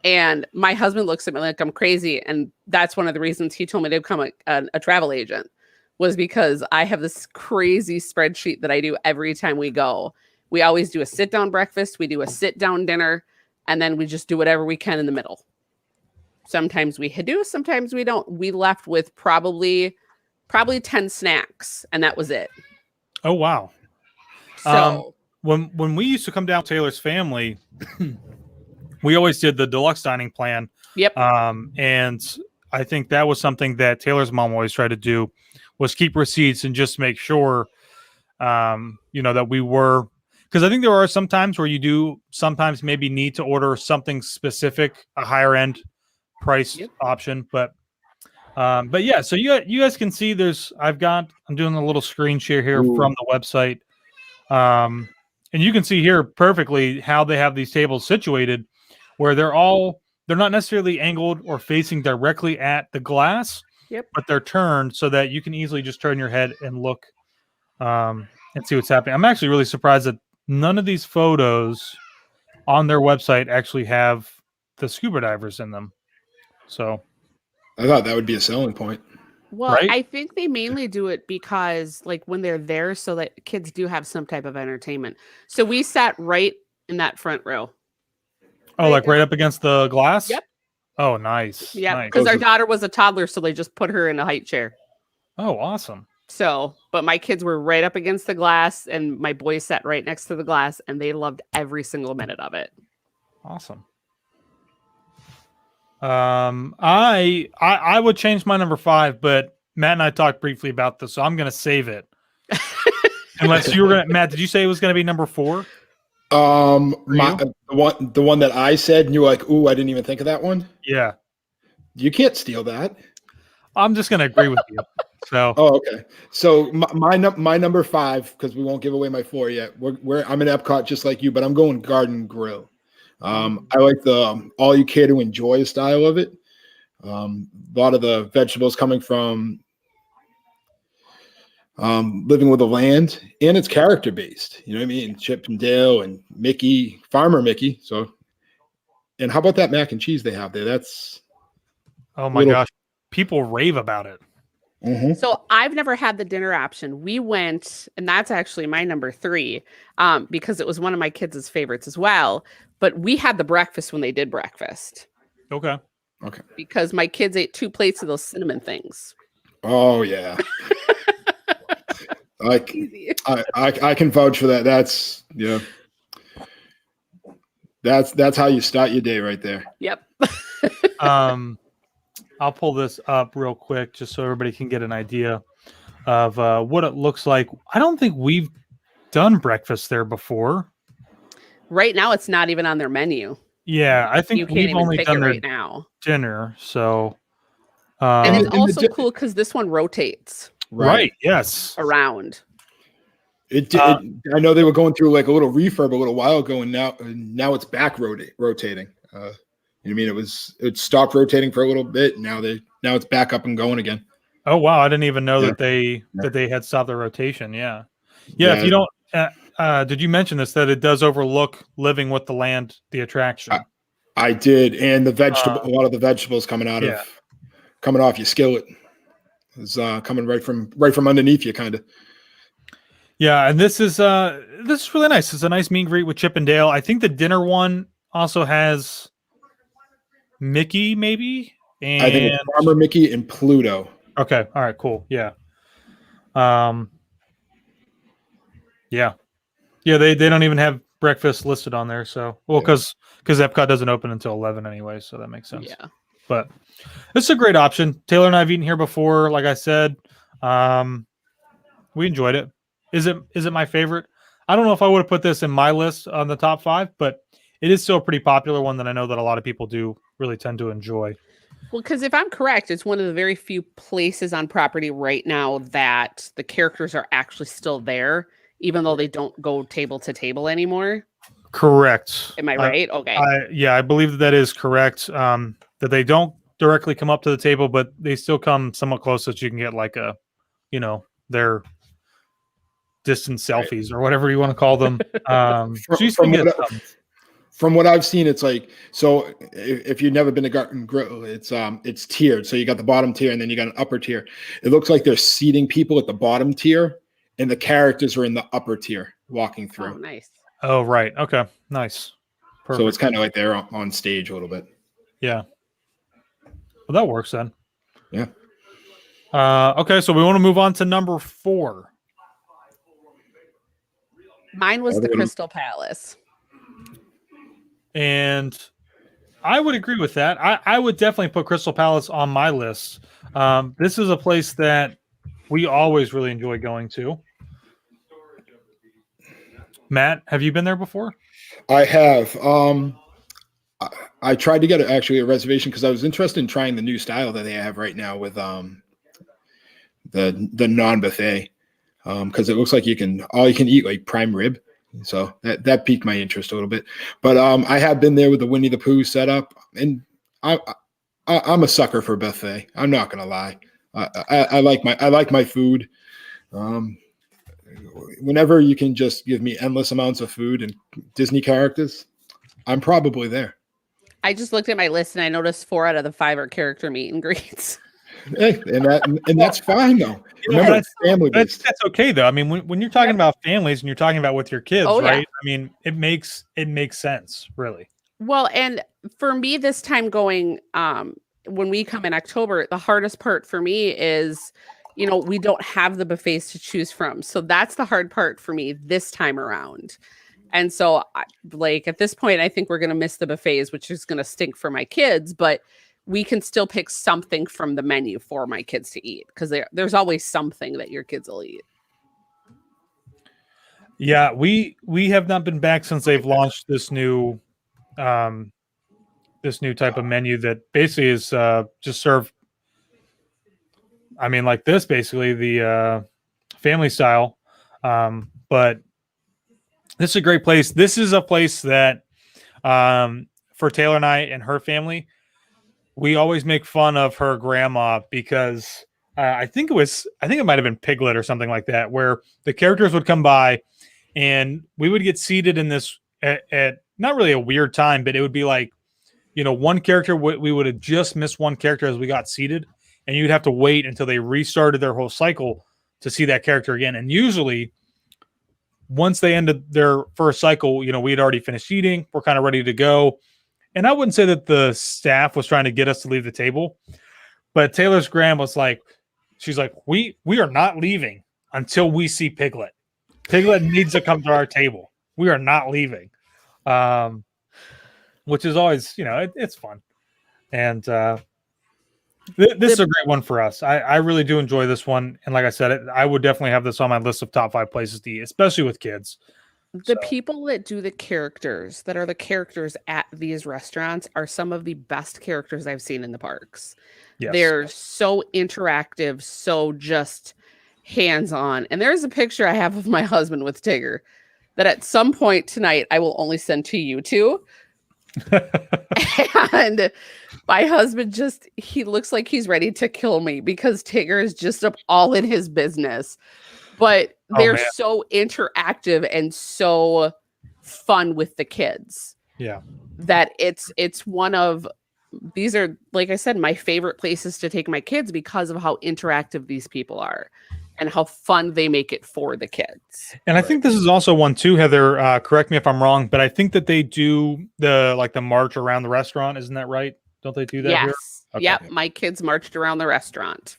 And my husband looks at me like I'm crazy. And that's one of the reasons he told me to become a travel agent, was because I have this crazy spreadsheet that I do every time we go. We always do a sit-down breakfast. We do a sit-down dinner. And then we just do whatever we can in the middle. Sometimes we do, sometimes we don't. We left with probably 10 snacks, and that was it. Oh, wow. So when we used to come down with Taylor's family, we always did the deluxe dining plan. Yep. And I think that was something that Taylor's mom always tried to do, was keep receipts and just make sure, that we were, because I think there are some times where you do sometimes maybe need to order something specific, a higher end price option, but yeah, so you guys can see I'm doing a little screen share here from the website. And you can see here perfectly how they have these tables situated, where they're not necessarily angled or facing directly at the glass, but they're turned so that you can easily just turn your head and look and see what's happening. I'm actually really surprised that none of these photos on their website actually have the scuba divers in them. So I thought that would be a selling point. Well, right? I think they mainly do it because like when they're there, so that kids do have some type of entertainment. So we sat right in that front row. Oh, like right up against the glass? Yep. Oh, nice. Yeah, because our daughter was a toddler, so they just put her in a height chair. Oh, awesome. So, but my kids were right up against the glass, and my boys sat right next to the glass, and they loved every single minute of it. Awesome. I would change my number 5, but Matt and I talked briefly about this, so I'm gonna save it. Unless you were gonna, Matt, did you say it was gonna be number 4? The one that I said, and you were like, "Ooh, I didn't even think of that one." Yeah. You can't steal that. I'm just gonna agree with you. So Oh, okay. So my number 5, because we won't give away my 4 yet. I'm in Epcot just like you, but I'm going Garden Grill. I like the all you care to enjoy style of it. A lot of the vegetables coming from Living with the Land, and it's character based. You know what I mean? Chip and Dale and Mickey, Farmer Mickey. So, and how about that mac and cheese they have there? That's oh my gosh, people rave about it. So I've never had the dinner option. We went, and that's actually my number 3, because it was one of my kids' favorites as well. But we had the breakfast when they did breakfast. Okay. Because my kids ate 2 plates of those cinnamon things. Oh yeah. I can vouch for that. That's that's how you start your day right there. Yep. I'll pull this up real quick just so everybody can get an idea of what it looks like. I don't think we've done breakfast there before. Right now, it's not even on their menu. Yeah, I think you can't we've even only pick done it their right now. dinner. So, and it's also cool because this one rotates. Right. Yes. Around. I know they were going through like a little refurb a little while ago, and now it's back rotating. You know what I mean? It stopped rotating for a little bit. Now it's back up and going again. Oh wow! I didn't even know that they had stopped the rotation. Yeah. If you don't, did you mention this that it does overlook Living with the Land, the attraction? I did, and the vegetable, a lot of the vegetables coming off your skillet is coming right from underneath you, kind of. Yeah, and this is really nice. It's a nice meet and greet with Chip and Dale. I think the dinner one also has Mickey, maybe. And I think it's Farmer Mickey and Pluto. Okay. All right. Cool. Yeah. Yeah. They don't even have breakfast listed on there. So because Epcot doesn't open until 11 anyway, so that makes sense. Yeah. But it's a great option. Taylor and I have eaten here before. Like I said, we enjoyed it. Is it my favorite? I don't know if I would have put this in my list on the top 5, but it is still a pretty popular one that I know that a lot of people do really tend to enjoy. Well, because if I'm correct, it's one of the very few places on property right now that the characters are actually still there, even though they don't go table to table anymore. Correct. Am I right? Okay. I believe that is correct. That they don't directly come up to the table, but they still come somewhat close so that you can get like their distant selfies or whatever you want to call them. From what I've seen, it's like, so if you've never been to Garden Grill, it's tiered. So you got the bottom tier and then you got an upper tier. It looks like they're seating people at the bottom tier and the characters are in the upper tier walking through. Oh, nice. Oh, right. Okay. Nice. Perfect. So it's kind of like they're on stage a little bit. Yeah. Well, that works then. Yeah. Okay. So we want to move on to number 4. Mine was the Crystal Palace. And I would agree with that. I would definitely put Crystal Palace on my list. This is a place that we always really enjoy going to. Matt, have you been there before? I have. I tried to get actually a reservation because I was interested in trying the new style that they have right now with the non-buffet. Because it looks like you can eat like prime rib. So that piqued my interest a little bit. But I have been there with the Winnie the Pooh setup, and I'm a sucker for buffet. I'm not gonna lie. I like my food. Whenever you can just give me endless amounts of food and Disney characters, I'm probably there. I just looked at my list and I noticed 4 out of the 5 are character meet and greets. Hey, and that's fine though. Remember, that's okay though. I mean, when you're talking about families and you're talking about with your kids, right? Yeah. I mean, it makes sense, really. Well, and for me this time going, when we come in October, the hardest part for me is, we don't have the buffets to choose from. So that's the hard part for me this time around. And so at this point, I think we're going to miss the buffets, which is going to stink for my kids. But we can still pick something from the menu for my kids to eat, because there's always something that your kids will eat. Yeah, we have not been back since they've launched this new type of menu that basically is just served. I mean, like this, basically the family style. But this is a great place. This is a place that for Taylor and I and her family, we always make fun of her grandma because I think it might have been Piglet or something like that, where the characters would come by and we would get seated in this at not really a weird time, but it would be like, one character, we would have just missed one character as we got seated, and you'd have to wait until they restarted their whole cycle to see that character again. And usually once they ended their first cycle, we had already finished eating. We're kind of ready to go. And I wouldn't say that the staff was trying to get us to leave the table, but Taylor's grandma was like, she's like, we are not leaving until we see Piglet. Piglet needs to come to our table. We are not leaving. Which is always, it's fun. And this is a great one for us. I really do enjoy this one. And like I said, I would definitely have this on my list of top 5 places to eat, especially with kids. The people that do the characters, that are the characters at these restaurants, are some of the best characters I've seen in the parks. Yes. They're so interactive, so just hands-on. And there's a picture I have of my husband with Tigger that at some point tonight I will only send to you two. And my husband he looks like he's ready to kill me because Tigger is just all in his business. But they're so interactive and so fun with the kids. Yeah. That it's one of, these are, like I said, my favorite places to take my kids because of how interactive these people are and how fun they make it for the kids. And I think this is also one too, Heather, correct me if I'm wrong, but I think that they do the march around the restaurant. Isn't that right? Don't they do that? Yes. Here? Okay. Yep. My kids marched around the restaurant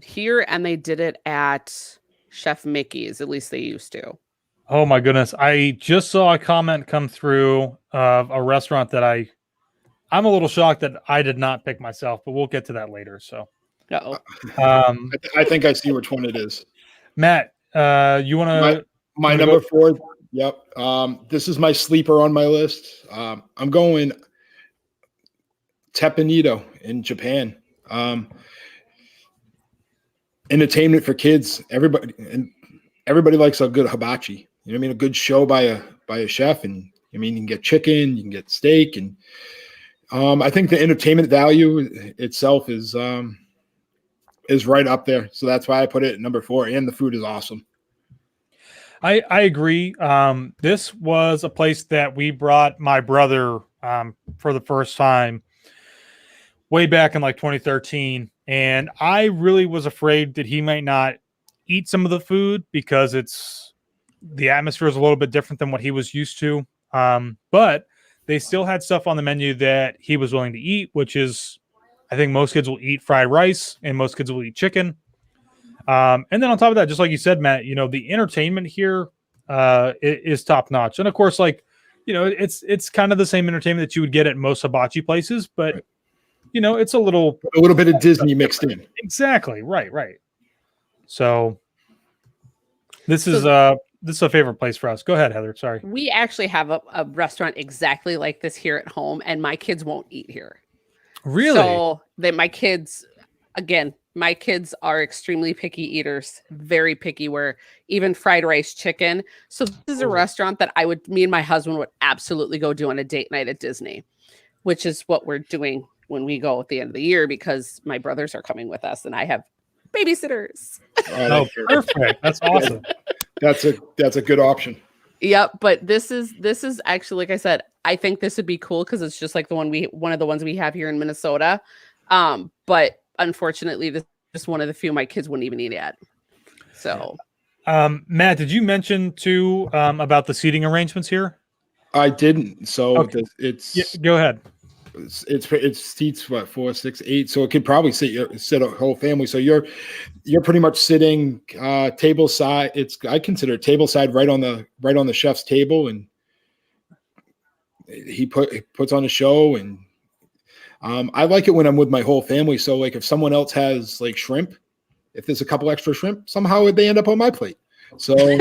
here, and they did it at Chef Mickey's. At least they used to. Oh my goodness. I just saw a comment come through of a restaurant that I'm a little shocked that I did not pick myself, but we'll get to that later. So I think I see which one it is. Matt, you want to my number 4? Yep. This is my sleeper on my list. I'm going Tepenito in Japan. Entertainment for kids. Everybody likes a good hibachi. You know what I mean? A good show by a chef, and you can get chicken, you can get steak, and I think the entertainment value itself is right up there. So that's why I put it at number 4. And the food is awesome. I agree. This was a place that we brought my brother for the first time way back in like 2013. And I really was afraid that he might not eat some of the food because the atmosphere is a little bit different than what he was used to. But they still had stuff on the menu that he was willing to eat, which is, I think most kids will eat fried rice and most kids will eat chicken. And then on top of that, just like you said, Matt, the entertainment here is top notch. And of course, it's kind of the same entertainment that you would get at most hibachi places, but right. It's a little bit of Disney mixed in. Exactly. Right. So this is a favorite place for us. Go ahead, Heather. Sorry. We actually have a restaurant exactly like this here at home, and my kids won't eat here. Really? So my kids are extremely picky eaters, very picky, where even fried rice, chicken. So this is a restaurant that me and my husband would absolutely go do on a date night at Disney, which is what we're doing when we go at the end of the year, because my brothers are coming with us and I have babysitters. Oh, perfect. That's awesome. That's a good option. Yep. But this is actually, like I said, I think this would be cool because it's just like one of the ones we have here in Minnesota. But unfortunately, this is one of the few my kids wouldn't even eat at. So, Matt, did you mention too about the seating arrangements here? I didn't. So okay. Go ahead. It's seats 4, 6, 8. So it could probably sit a whole family. So you're pretty much sitting table side. I consider it table side right on the chef's table, and he puts on a show, and I like it when I'm with my whole family. So like if someone else has like shrimp, if there's a couple extra shrimp, somehow they end up on my plate. So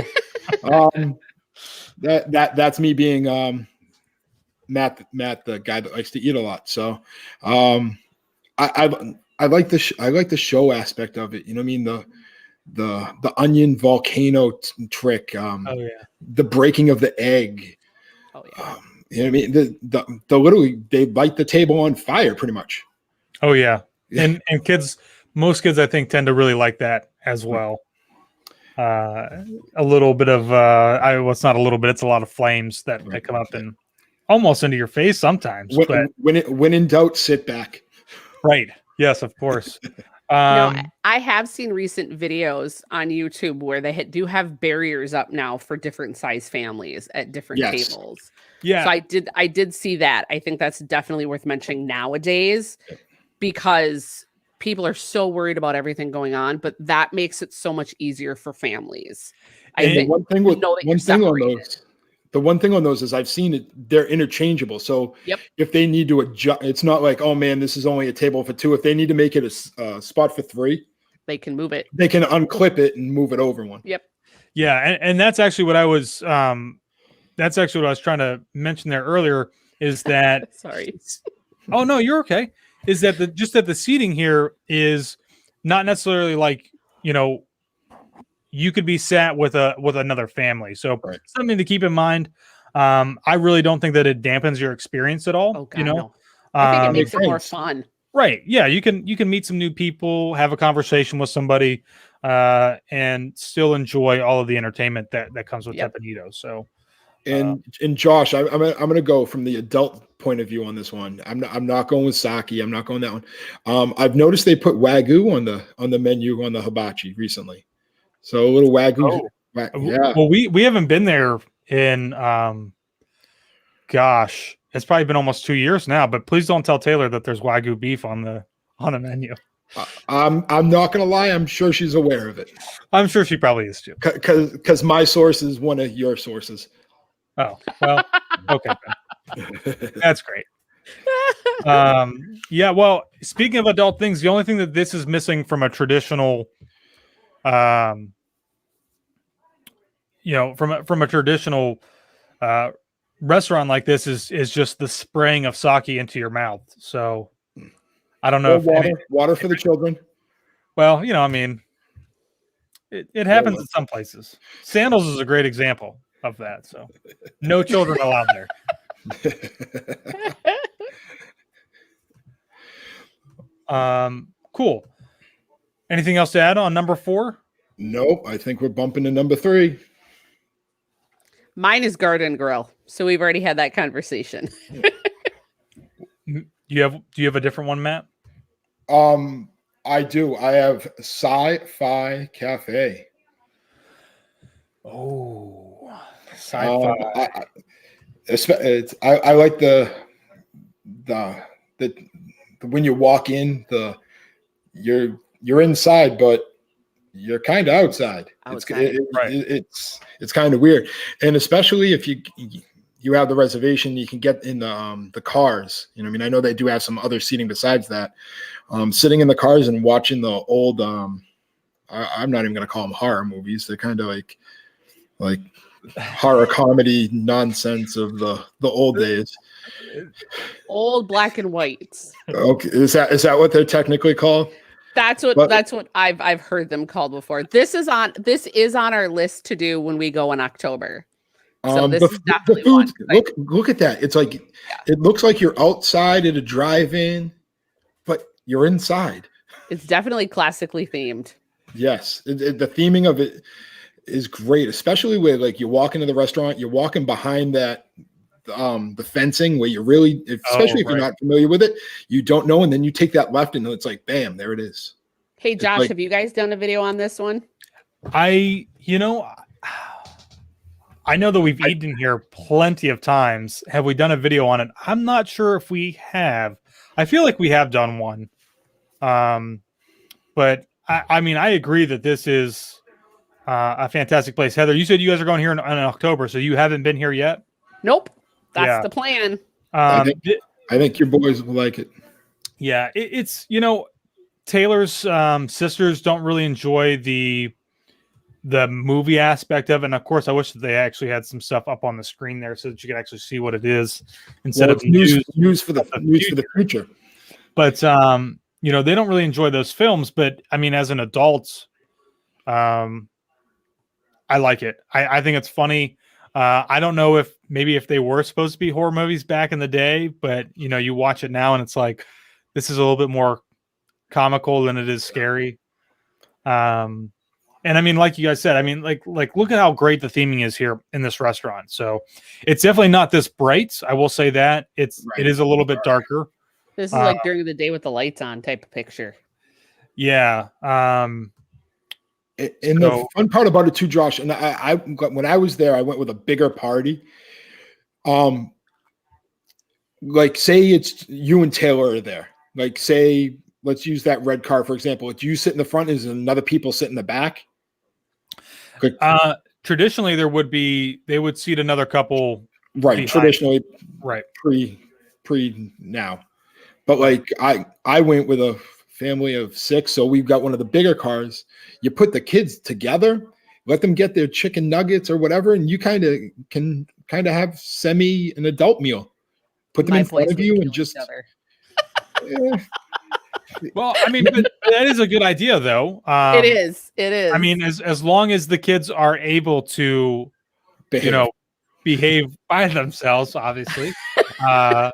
that's me being Matt, the guy that likes to eat a lot. So I like the show aspect of it. You know what I mean? The onion volcano trick. Oh yeah. The breaking of the egg. Oh yeah. You know what I mean? The literally they light the table on fire pretty much. Oh yeah. And most kids I think tend to really like that as well. A little bit of well, it's not a little bit, it's a lot of flames that come up and almost into your face sometimes. When in doubt, sit back. Right. Yes, of course. I have seen recent videos on YouTube where they do have barriers up now for different size families at different tables. Yeah. So I did see that. I think that's definitely worth mentioning nowadays because people are so worried about everything going on, but that makes it so much easier for families. The one thing on those is I've seen it, they're interchangeable. So if they need to adjust, it's not like, oh man, this is only a table for 2. If they need to make it a spot for 3, they can move it. They can unclip it and move it over one. Yep. Yeah. And that's actually what I was, trying to mention there earlier is that, sorry. Oh no, you're okay. Is that the seating here is not necessarily like, you could be sat with another family. So something to keep in mind. I really don't think that it dampens your experience at all. Oh, God, no. I think it makes it more fun. Right. Yeah. You can meet some new people, have a conversation with somebody, and still enjoy all of the entertainment that comes with Tepenito. So and Josh, I'm gonna go from the adult point of view on this one. I'm not going with sake. I'm not going that one. I've noticed they put Wagyu on the menu on the hibachi recently. So a little Wagyu. Yeah. Well, we haven't been there in gosh, it's probably been almost 2 years now. But please don't tell Taylor that there's Wagyu beef on the menu. I'm not gonna lie. I'm sure she's aware of it. I'm sure she probably is too. Because my source is one of your sources. Oh well, okay, that's great. Yeah. Well, speaking of adult things, the only thing that this is missing from a traditional, from a traditional restaurant like this is just the spraying of sake into your mouth. So I don't know water for the children. Well, I mean, it happens in some places. Sandals is a great example of that. So no children allowed there. Cool. Anything else to add on number 4? Nope. I think we're bumping to number 3. Mine is Garden Grill. So we've already had that conversation. Do you have a different one, Matt? I do. I have Sci-Fi Cafe. Oh, Sci-Fi. I like the when you walk in, you're inside, but you're kind of outside. It's kind of weird, and especially if you have the reservation, you can get in the cars. I mean, I know they do have some other seating besides that. Sitting in the cars and watching the old, I'm not even going to call them horror movies. They're kind of like horror comedy nonsense of the old days. Old black and whites. Okay, is that what they're technically called? That's what I've heard them called before. This is on our list to do when we go in October. So this is definitely the food, look at that. It's like it looks like you're outside at a drive-in, but you're inside. It's definitely classically themed. Yes, the theming of it is great, especially where like you walk into the restaurant, you're walking behind that the fencing where you really, especially if you're not familiar with it, you don't know, and then you take that left and it's like bam, there it is. Hey Josh, have you guys done a video on this one? I know that we've eaten here plenty of times. Have we done a video on it? I'm not sure if we have. I feel like we have done one. But I mean, I agree that this is a fantastic place. Heather, you said you guys are going here in October, so you haven't been here yet? Nope. That's the plan. I think your boys will like it. Yeah, it's Taylor's sisters don't really enjoy the movie aspect of it. And of course, I wish that they actually had some stuff up on the screen there so that you could actually see what it is instead of it's news for the future. But they don't really enjoy those films. But I mean, as an adult, I like it. I think it's funny. I don't know if they were supposed to be horror movies back in the day, but you watch it now and it's like this is a little bit more comical than it is scary. And I mean, like you guys said, I mean, like look at how great the theming is here in this restaurant. So it's definitely not this bright. I will say that it is a little bit darker. This is like during the day with the lights on type of picture. Yeah. And the fun part about it too, Josh, and I when I was there, I went with a bigger party. Like say it's you and Taylor are there. Like say, let's use that red car for example. If you sit in the front, is another people sit in the back? Traditionally, they would seat another couple. Right. Behind. Traditionally, right. Pre now, but like I went with a family of 6, so we've got one of the bigger cars. You put the kids together, let them get their chicken nuggets or whatever, and you can have an adult meal. Put them in front of you and just. Well, I mean, but that is a good idea, though. It is. I mean, as long as the kids are able to, behave by themselves, obviously. I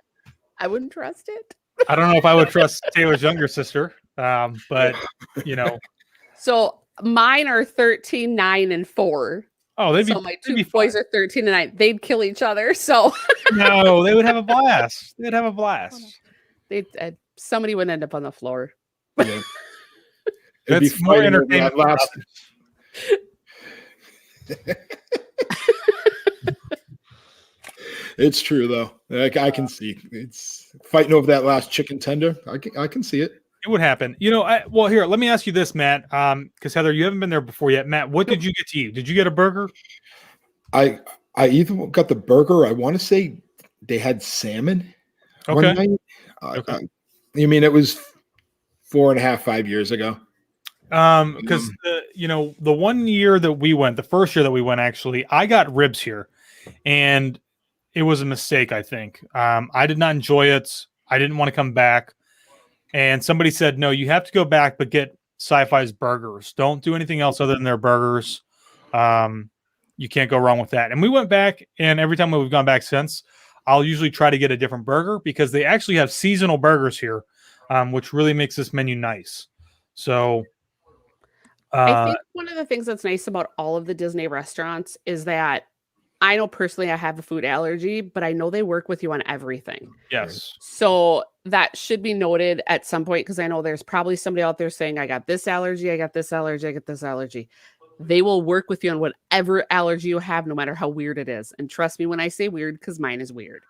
wouldn't trust it. I don't know if I would trust Taylor's younger sister, but So mine are 13, 9, and 4. Oh, my two boys are 13 and 9. They'd kill each other. So no, they would have a blast. They'd have a blast. Somebody would end up on the floor. Yeah. That's more entertainment. It's true though. Like I can see it's fighting over that last chicken tender. I can see it. It would happen. Well, here, let me ask you this, Matt. Because Heather, you haven't been there before yet. Matt, what did you get to eat? Did you get a burger? I either got the burger. I want to say they had salmon. Okay. One night. Okay. I mean, it was 4.5, 5 years ago. Because the 1 year that we went, the first year that we went, actually, I got ribs here, and it was a mistake. I think I did not enjoy it. I didn't want to come back, and somebody said, "No, you have to go back, but get Sci-Fi's burgers. Don't do anything else other than their burgers. You can't go wrong with that." And we went back, and every time we've gone back since, I'll usually try to get a different burger because they actually have seasonal burgers here, which really makes this menu nice. So I think one of the things that's nice about all of the Disney restaurants is that I know personally I have a food allergy, but I know they work with you on everything. Yes. So that should be noted at some point because I know there's probably somebody out there saying, I got this allergy, I got this allergy, I got this allergy. They will work with you on whatever allergy you have, no matter how weird it is. And trust me when I say weird, because mine is weird.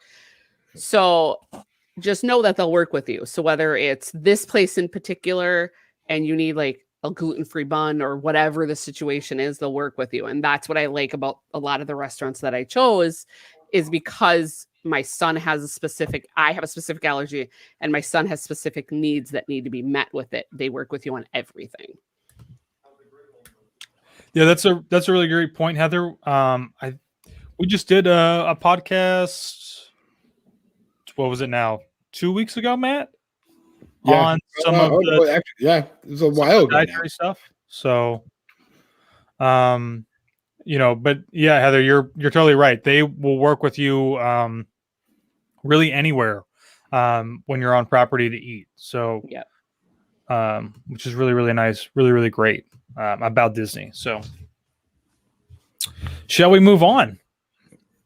So just know that they'll work with you. So whether it's this place in particular and you need like a gluten-free bun or whatever the situation is, they'll work with you. And that's what I like about a lot of the restaurants that I chose is because my son has I have a specific allergy and my son has specific needs that need to be met with it. They work with you on everything. Yeah, that's a really great point, Heather. We just did a podcast. What was it now? 2 weeks ago, Matt? Yeah. On some of the actually, yeah, it was a while ago. Dietary stuff. So, but yeah, Heather, you're totally right. They will work with you really anywhere when you're on property to eat. So, yeah, which is really, really nice, really, really great about Disney. So, shall we move on?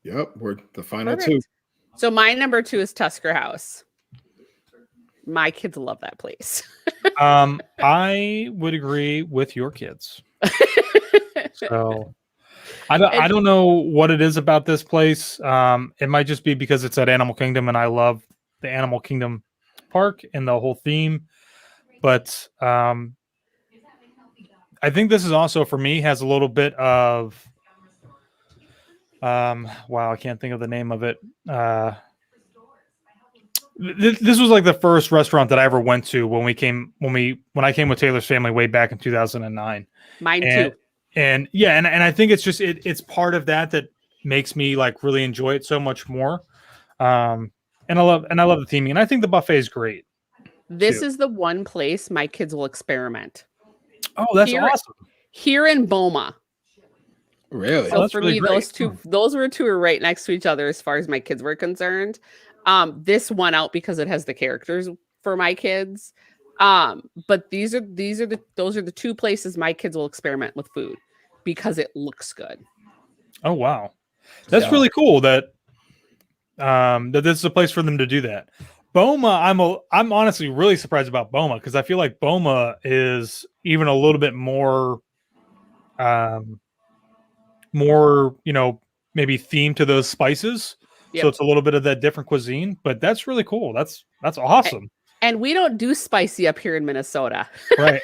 Yep, we're the final Perfect. 2. So my number 2 is Tusker House. My kids love that place. I would agree with your kids. So I don't know what it is about this place. It might just be because it's at Animal Kingdom and I love the Animal Kingdom park and the whole theme. But I think this is also for me has a little bit of wow, I can't think of the name of it. This was like the first restaurant that I ever went to when I came with Taylor's family way back in 2009. Mine And, too. and yeah, and I think it's just it's part of that makes me like really enjoy it so much more. And I love the theming, and I think the buffet is great. This too. is the one place my kids will experiment. Oh, that's Here- awesome. Here in Boma. Really? So that's for really me, great. those were two are right next to each other as far as my kids were concerned. This won out because it has the characters for my kids. But those are the two places my kids will experiment with food because it looks good. Oh wow, that's Yeah. really cool that that this is a place for them to do that. Boma, I'm honestly really surprised about Boma because I feel like Boma is even a little bit more maybe themed to those spices. So Yep. it's a little bit of that different cuisine, but that's really cool. That's awesome. And we don't do spicy up here in Minnesota. Right.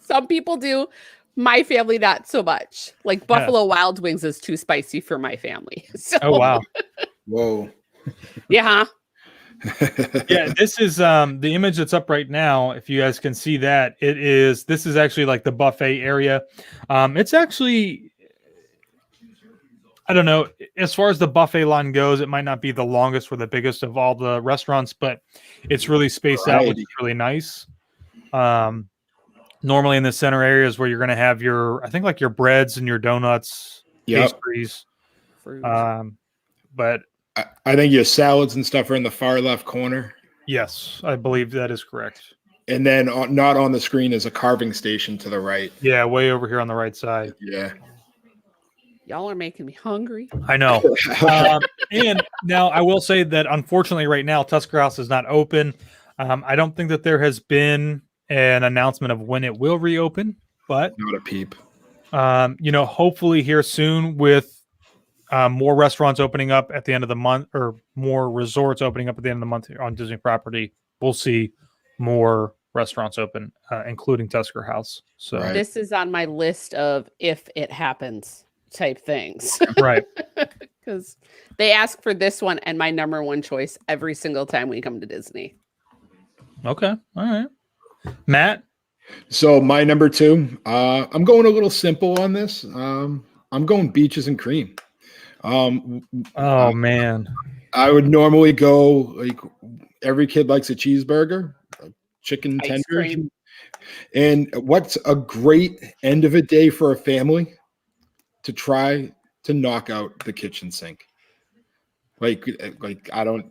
Some people do. My family not so much. Like Buffalo Wild Wings is too spicy for my family. So Oh wow. Whoa. yeah. Yeah, this is the image that's up right now. If you guys can see that, this is actually like the buffet area. It's actually, I don't know, as far as the buffet line goes, it might not be the longest or the biggest of all the restaurants, but it's really spaced out, which is really nice. Normally in the center areas where you're going to have I think like your breads and your donuts, pastries. Fruit. But I think your salads and stuff are in the far left corner. yes, I believe that is correct. And then not on the screen is a carving station to the right. Yeah, way over here on the right side. Yeah. Y'all are making me hungry. I know. And now I will say that unfortunately right now Tusker House is not open. I don't think that there has been an announcement of when it will reopen, but Not a peep. hopefully here soon with more restaurants opening up at the end of the month or more resorts opening up at the end of the month on Disney property, we'll see more restaurants open, including Tusker House. So Right. This is on my list of if it happens type things. right. Because they ask for this one and my number one choice every single time we come to Disney. Okay. All right. Matt? So my number 2, I'm going a little simple on this. I'm going beaches and cream. Oh man. I would normally go like every kid likes a cheeseburger, a chicken Ice tenders. cream. And what's a great end of a day for a family to try to knock out the kitchen sink. Like I don't.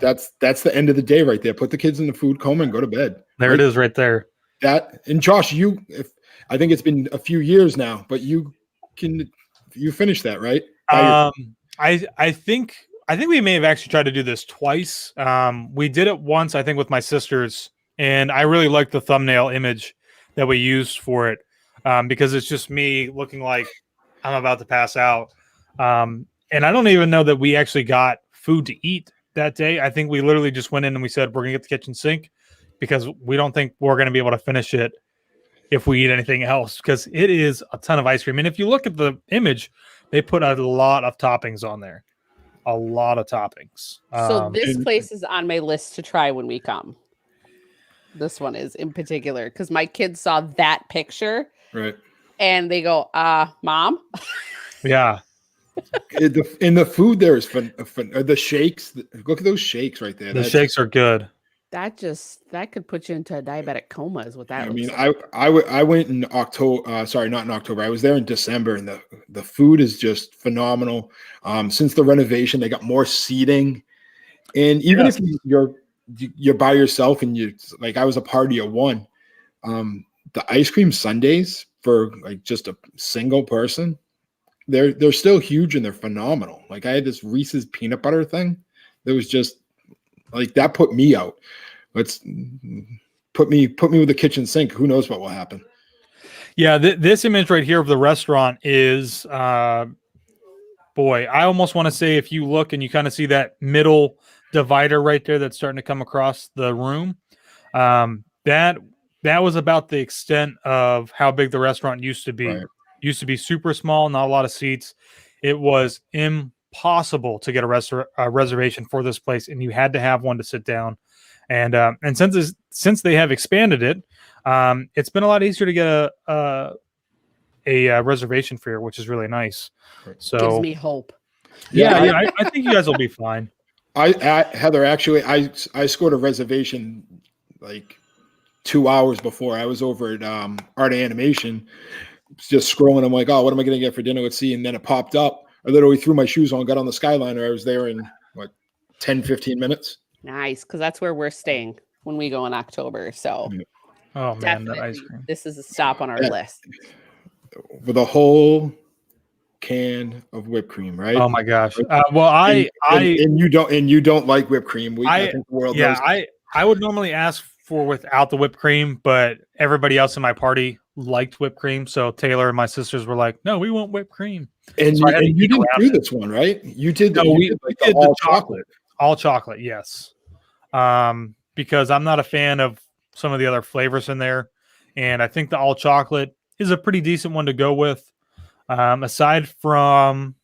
That's the end of the day right there. Put the kids in the food coma and go to bed. There it is right there. That and Josh, I think it's been a few years now, but you finished that, right? I think we may have actually tried to do this twice. We did it once, I think, with my sisters, and I really liked the thumbnail image that we used for it because it's just me looking like I'm about to pass out. And I don't even know that we actually got food to eat that day. I think we literally just went in and we said we're gonna get the kitchen sink because we don't think we're gonna be able to finish it if we eat anything else because it is a ton of ice cream. And if you look at the image, they put a lot of toppings on there. A lot of toppings. So this place is on my list to try when we come. This one is in particular because my kids saw that picture, Right. and they go, Mom? Yeah. In the food there is fun. The shakes. Look at those shakes right there. The shakes are good. That could put you into a diabetic coma is what that I looks mean, like. I went in October. Sorry, not in October. I was there in December, and the food is just phenomenal. Since the renovation, they got more seating, and even if you're by yourself and you like, I was a party of one. The ice cream sundaes for like just a single person, they're still huge and they're phenomenal. Like I had this Reese's peanut butter thing that was just like that put me out. Let's put me with the kitchen sink. Who knows what will happen? Yeah, this image right here of the restaurant is, boy, I almost want to say if you look and you kind of see that middle divider right there that's starting to come across the room, that was about the extent of how big the restaurant used to be. Right. Used to be super small, not a lot of seats. It was impossible to get a reservation for this place, and you had to have one to sit down. And since they have expanded it, it's been a lot easier to get a reservation for here, which is really nice. So Gives me hope. I think you guys will be fine. Heather, actually, I scored a reservation like 2 hours before. I was over at Art of Animation, just scrolling. I'm like, oh, what am I going to get for dinner? Let's see. And then it popped up. I literally threw my shoes on, got on the Skyliner. I was there in 10, 15 minutes. Nice, because that's where we're staying when we go in October. So, oh man, that ice cream. This is a stop on our list. With a whole can of whipped cream, right? Oh my gosh. And you don't like whipped cream. I think the world knows. I would normally ask for without the whipped cream, but everybody else in my party liked whipped cream. So Taylor and my sisters were like, "No, we want whipped cream." And you didn't do this one, right? You did. We did the chocolate. All chocolate, yes. Because I'm not a fan of some of the other flavors in there, and I think the all chocolate is a pretty decent one to go with. Aside from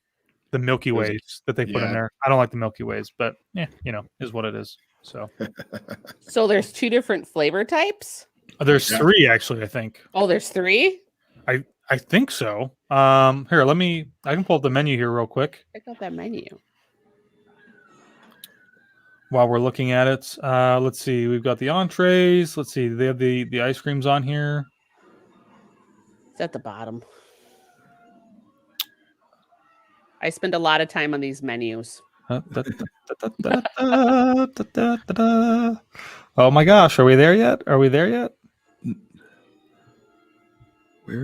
the Milky Ways that they put in there, I don't like the Milky Ways, but is what it is. So, so there's 2 different flavor types. There's 3 actually, I think. Oh, there's 3. I think so. Here, I can pull up the menu here real quick. Check out that menu. While we're looking at it, let's see. We've got the entrees. Let's see. They have the ice creams on here. It's at the bottom. I spend a lot of time on these menus. Oh my gosh, are we there yet? Where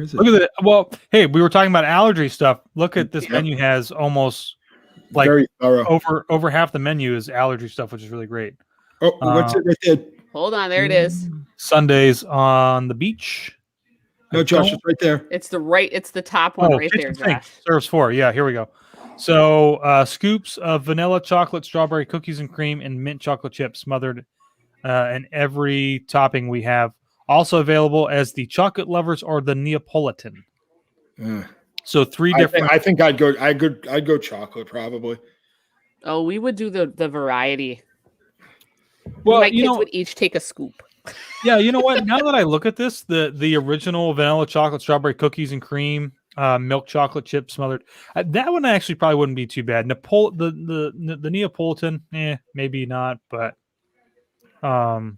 is it? Look at it. Well, hey, we were talking about allergy stuff. Look at this menu has almost like very thorough. Over half the menu is allergy stuff, which is really great. Oh, what's it right there? Hold on, there it is. Sundays on the beach. No, Josh, it's right there. It's the top one right there, Josh. Serves 4. Yeah, here we go. So scoops of vanilla chocolate, strawberry cookies and cream, and mint chocolate chips smothered in every topping we have. Also available as the chocolate lovers or the Neapolitan. So 3 different. I think I'd go chocolate probably. Oh, we would do the variety. Well, my kids would each take a scoop. Yeah, you know what? Now that I look at this, the original vanilla chocolate, strawberry cookies and cream, milk chocolate chip smothered. That one actually probably wouldn't be too bad. The Neapolitan, maybe not, but I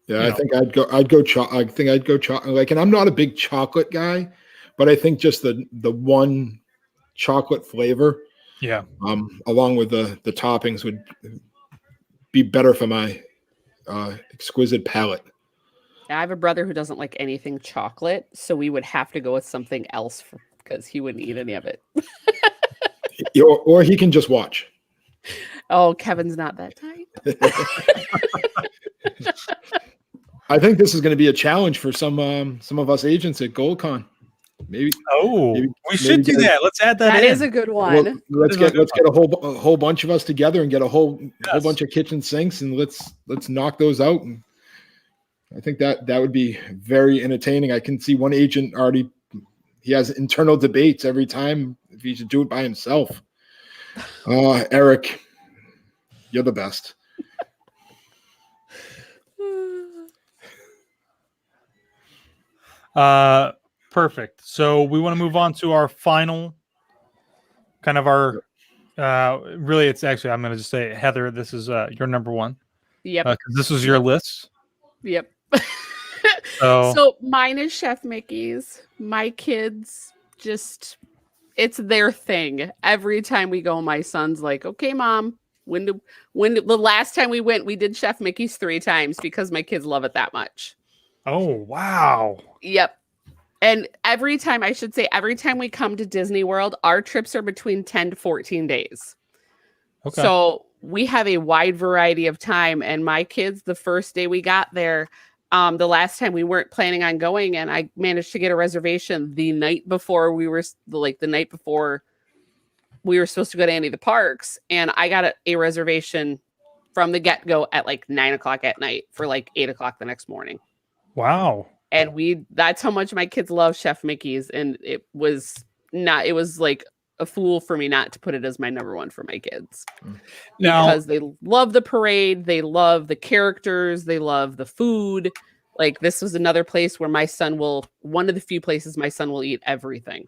think I'd go chocolate. Like, and I'm not a big chocolate guy, but I think just the one chocolate flavor, along with the toppings would be better for my exquisite palate. I have a brother who doesn't like anything chocolate, so we would have to go with something else because he wouldn't eat any of it. or he can just watch. Oh, Kevin's not that type. I think this is going to be a challenge for some of us agents at GoldCon. Maybe. We should do that. Let's add that in. That is a good one. Well, let's get a whole bunch of us together and get a whole bunch of kitchen sinks, and let's knock those out. And I think that would be very entertaining. I can see one agent already. He has internal debates every time if he should do it by himself. Eric, you're the best. Perfect. So we want to move on to our final kind of our really it's actually I'm going to just say Heather, this is your number 1. Yep. 'Cause this was your list. Yep. So mine is Chef Mickey's. My kids it's their thing. Every time we go, my son's like, "Okay, Mom, when the last time we went, we did Chef Mickey's 3 times because my kids love it that much." Oh, wow. Yep. And every time we come to Disney World, our trips are between 10 to 14 days. Okay. So we have a wide variety of time. And my kids, the first day we got there, the last time we weren't planning on going, and I managed to get a reservation the night before we were supposed to go to any of the parks. And I got a reservation from the get-go at like 9:00 at night for like 8:00 the next morning. Wow. And that's how much my kids love Chef Mickey's. And it was like a fool for me not to put it as my number one for my kids. Now, Because they love the parade, they love the characters, they love the food. Like, this was another place where one of the few places my son will eat everything.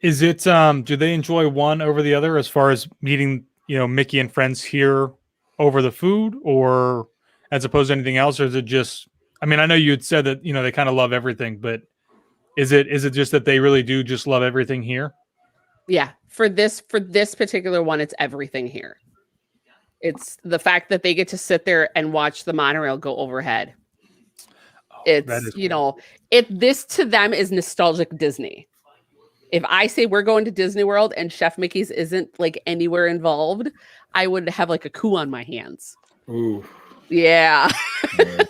is it do they enjoy one over the other as far as meeting, Mickey and friends here over the food, or as opposed to anything else? Or is it just, I mean, I know you had said that, they kind of love everything, but is it just that they really do just love everything here? Yeah, for this particular one, it's everything here. It's the fact that they get to sit there and watch the monorail go overhead. It's, cool. This to them is nostalgic Disney. If I say we're going to Disney World and Chef Mickey's isn't like anywhere involved, I would have like a coup on my hands. Ooh. Yeah. Yeah.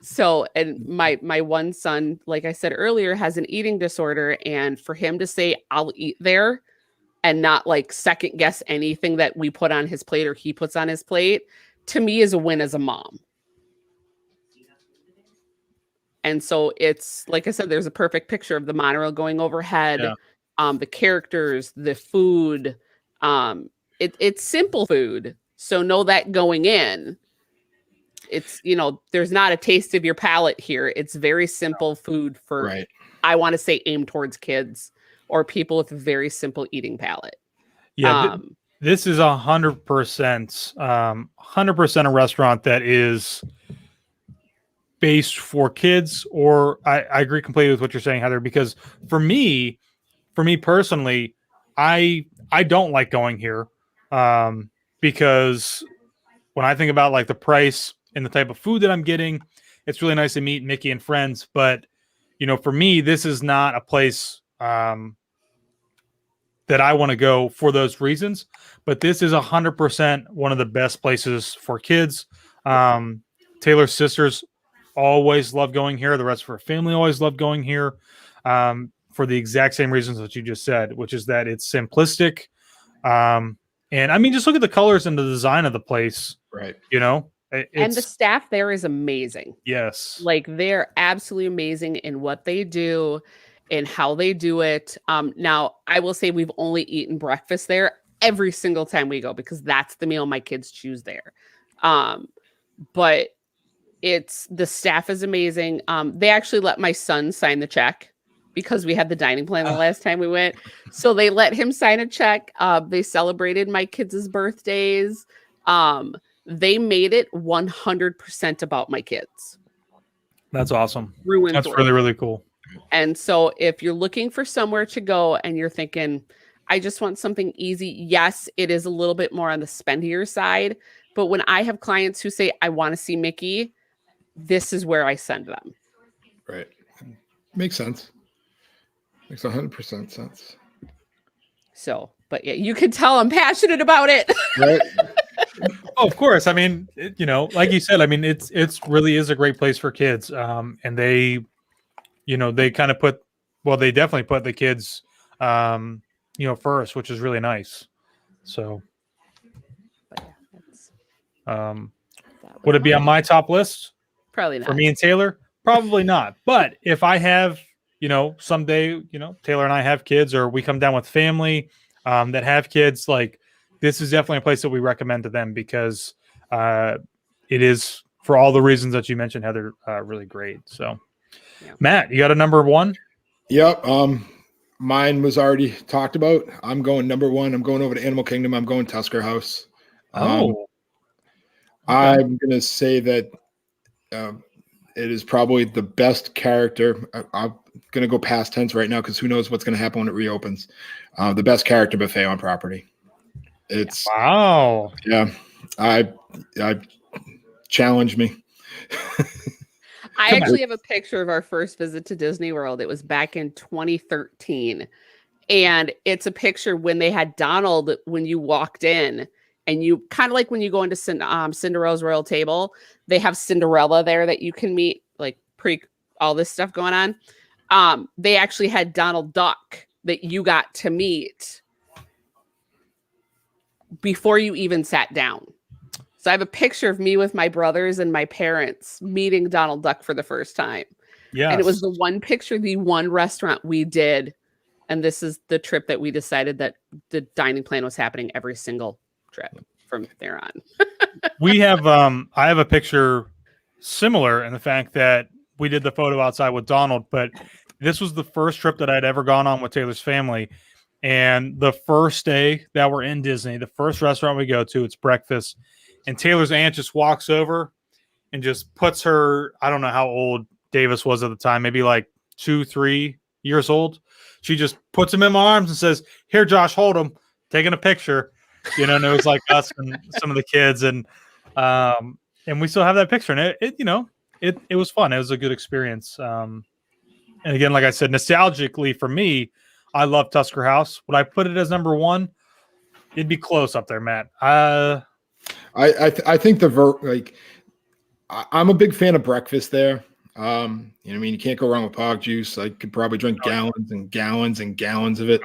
So, and my one son, like I said earlier, has an eating disorder, and for him to say I'll eat there and not like second guess anything that we put on his plate or he puts on his plate, to me is a win as a mom. And so it's, like I said, there's a perfect picture of the monorail going overhead, the characters, the food. It's simple food. So know that going in. It's, there's not a taste of your palate here. It's very simple food for, I want to say, aimed towards kids or people with a very simple eating palate. Yeah, this is 100%, 100% a restaurant that is based for kids. Or I agree completely with what you're saying, Heather, because for me personally, I don't like going here because when I think about like the price and the type of food that I'm getting, it's really nice to meet Mickey and friends. But, for me, this is not a place that I want to go for those reasons. But this is 100% one of the best places for kids. Taylor's sisters always love going here. The rest of her family always love going here for the exact same reasons that you just said, which is that it's simplistic. And I mean, just look at the colors and the design of the place. Right. And the staff there is amazing. Yes. Like, they're absolutely amazing in what they do and how they do it. Now, I will say we've only eaten breakfast there every single time we go because that's the meal my kids choose there. But the staff is amazing. They actually let my son sign the check because we had the dining plan the last time we went. So they let him sign a check. They celebrated my kids' birthdays. They made it 100% about my kids. That's awesome. That's really, really cool. And so if you're looking for somewhere to go and you're thinking, I just want something easy. Yes, it is a little bit more on the spendier side. But when I have clients who say, I want to see Mickey, this is where I send them. Right. Makes sense. Makes 100% sense. So, but yeah, you can tell I'm passionate about it. Right. Oh, of course. I mean, like you said, I mean, it's really is a great place for kids. And they, they kind of they definitely put the kids, first, which is really nice. So, would it be on my top list? Probably not. For me and Taylor? Probably not. But if I have, someday, Taylor and I have kids, or we come down with family that have kids, like, this is definitely a place that we recommend to them because it is, for all the reasons that you mentioned, Heather, really great. So, Matt, you got a number one? Yep. Mine was already talked about. I'm going number one. I'm going over to Animal Kingdom. I'm going Tusker House. Okay. I'm going to say that it is probably the best character. I'm going to go past tense right now because who knows what's going to happen when it reopens. The best character buffet on property. It's wow. Yeah. I challenge me. I actually have a picture of our first visit to Disney World. It was back in 2013. And it's a picture when they had Donald when you walked in. And you kind of like when you go into Cinderella's Royal Table, they have Cinderella there that you can meet, like all this stuff going on. They actually had Donald Duck that you got to meet before you even sat down. So I have a picture of me with my brothers and my parents meeting Donald Duck for the first time. Yeah. And it was the one restaurant we did And this is the trip that we decided that the dining plan was happening every single trip from there on. We have I have a picture similar in the fact that we did the photo outside with Donald, but this was the first trip that I'd ever gone on with Taylor's family. And the first day that we're in Disney, the first restaurant we go to, it's breakfast. And Taylor's aunt just walks over and just puts her, I don't know how old Davis was at the time, maybe like 2-3 years old. She just puts him in my arms and says, "Here, Josh, hold him," taking a picture. And it was like us and some of the kids, and we still have that picture. And it was fun. It was a good experience. And again, like I said, nostalgically for me, I love Tusker House. Would I put it as number one? It'd be close up there, Matt. I think I'm a big fan of breakfast there. You can't go wrong with pog juice. I could probably drink gallons and gallons and gallons of it.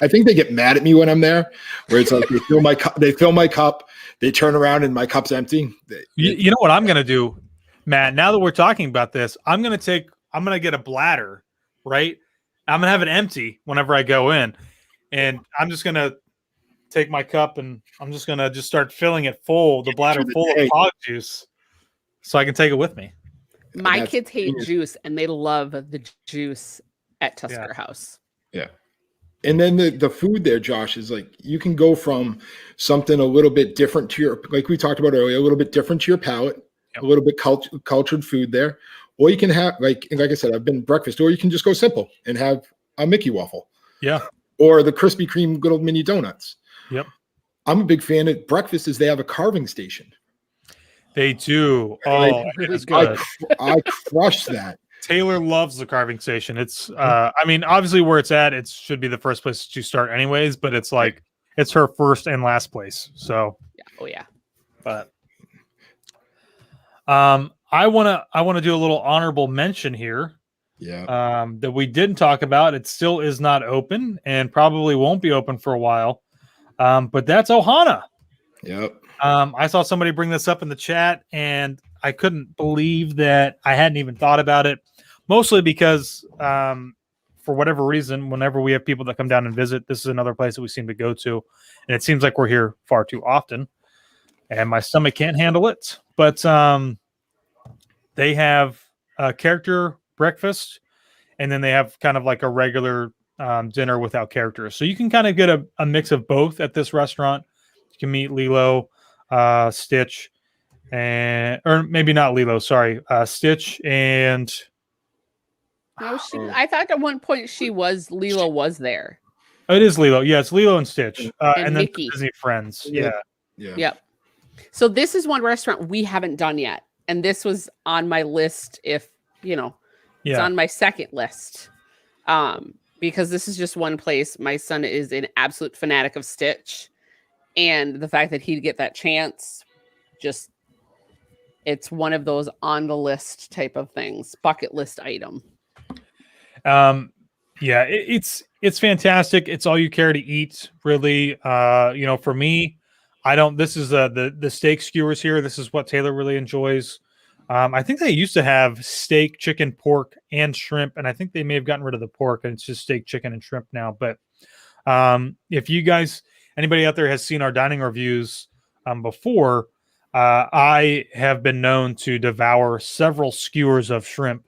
I think they get mad at me when I'm there, where it's like they fill my cup, they turn around and my cup's empty. You know what I'm gonna do, Matt? Now that we're talking about this, I'm gonna get a bladder, right? I'm gonna have it empty whenever I go in, and I'm just gonna take my cup and I'm just gonna start filling it full, the bladder full of pog juice, so I can take it with me. My kids hate juice, and they love the juice at Tusker House. Yeah. And then the food there, Josh, is like you can go from something a little bit different to your, like we talked about earlier, a little bit different to your palate, a little bit cultured food there. Or you can have, like I said, I've been breakfast, or you can just go simple and have a Mickey waffle. Yeah. Or the Krispy Kreme good old mini donuts. Yep. I'm a big fan of breakfast is they have a carving station. They do. Oh, it's good. I crush that. Taylor loves the carving station. It's, obviously where it's at, it should be the first place to start anyways, but it's like, it's her first and last place. So, yeah. Oh yeah. But, I want to do a little honorable mention here. Yeah. That we didn't talk about. It still is not open and probably won't be open for a while. But that's Ohana. Yep. I saw somebody bring this up in the chat, and I couldn't believe that I hadn't even thought about it. Mostly because, for whatever reason, whenever we have people that come down and visit, this is another place that we seem to go to, and it seems like we're here far too often, and my stomach can't handle it. But they have a character breakfast, and then they have kind of like a regular dinner without characters. So you can kind of get a mix of both at this restaurant. You can meet Lilo, Stitch, or maybe not Lilo, sorry, Stitch and... No, I thought at one point Lilo was there. Oh, it is Lilo. Yeah, it's Lilo and Stitch. And then Mickey. Disney friends. Yeah. Yep. So this is one restaurant we haven't done yet. And this was on my list it's on my second list. Because this is just one place. My son is an absolute fanatic of Stitch. And the fact that he'd get that chance, it's one of those on the list type of things, bucket list item. It's fantastic. It's all you care to eat, really. For me, this is the steak skewers here. This is what Taylor really enjoys. I think they used to have steak, chicken, pork, and shrimp, and I think they may have gotten rid of the pork, and it's just steak, chicken, and shrimp now. But if you guys, anybody out there has seen our dining reviews before, I have been known to devour several skewers of shrimp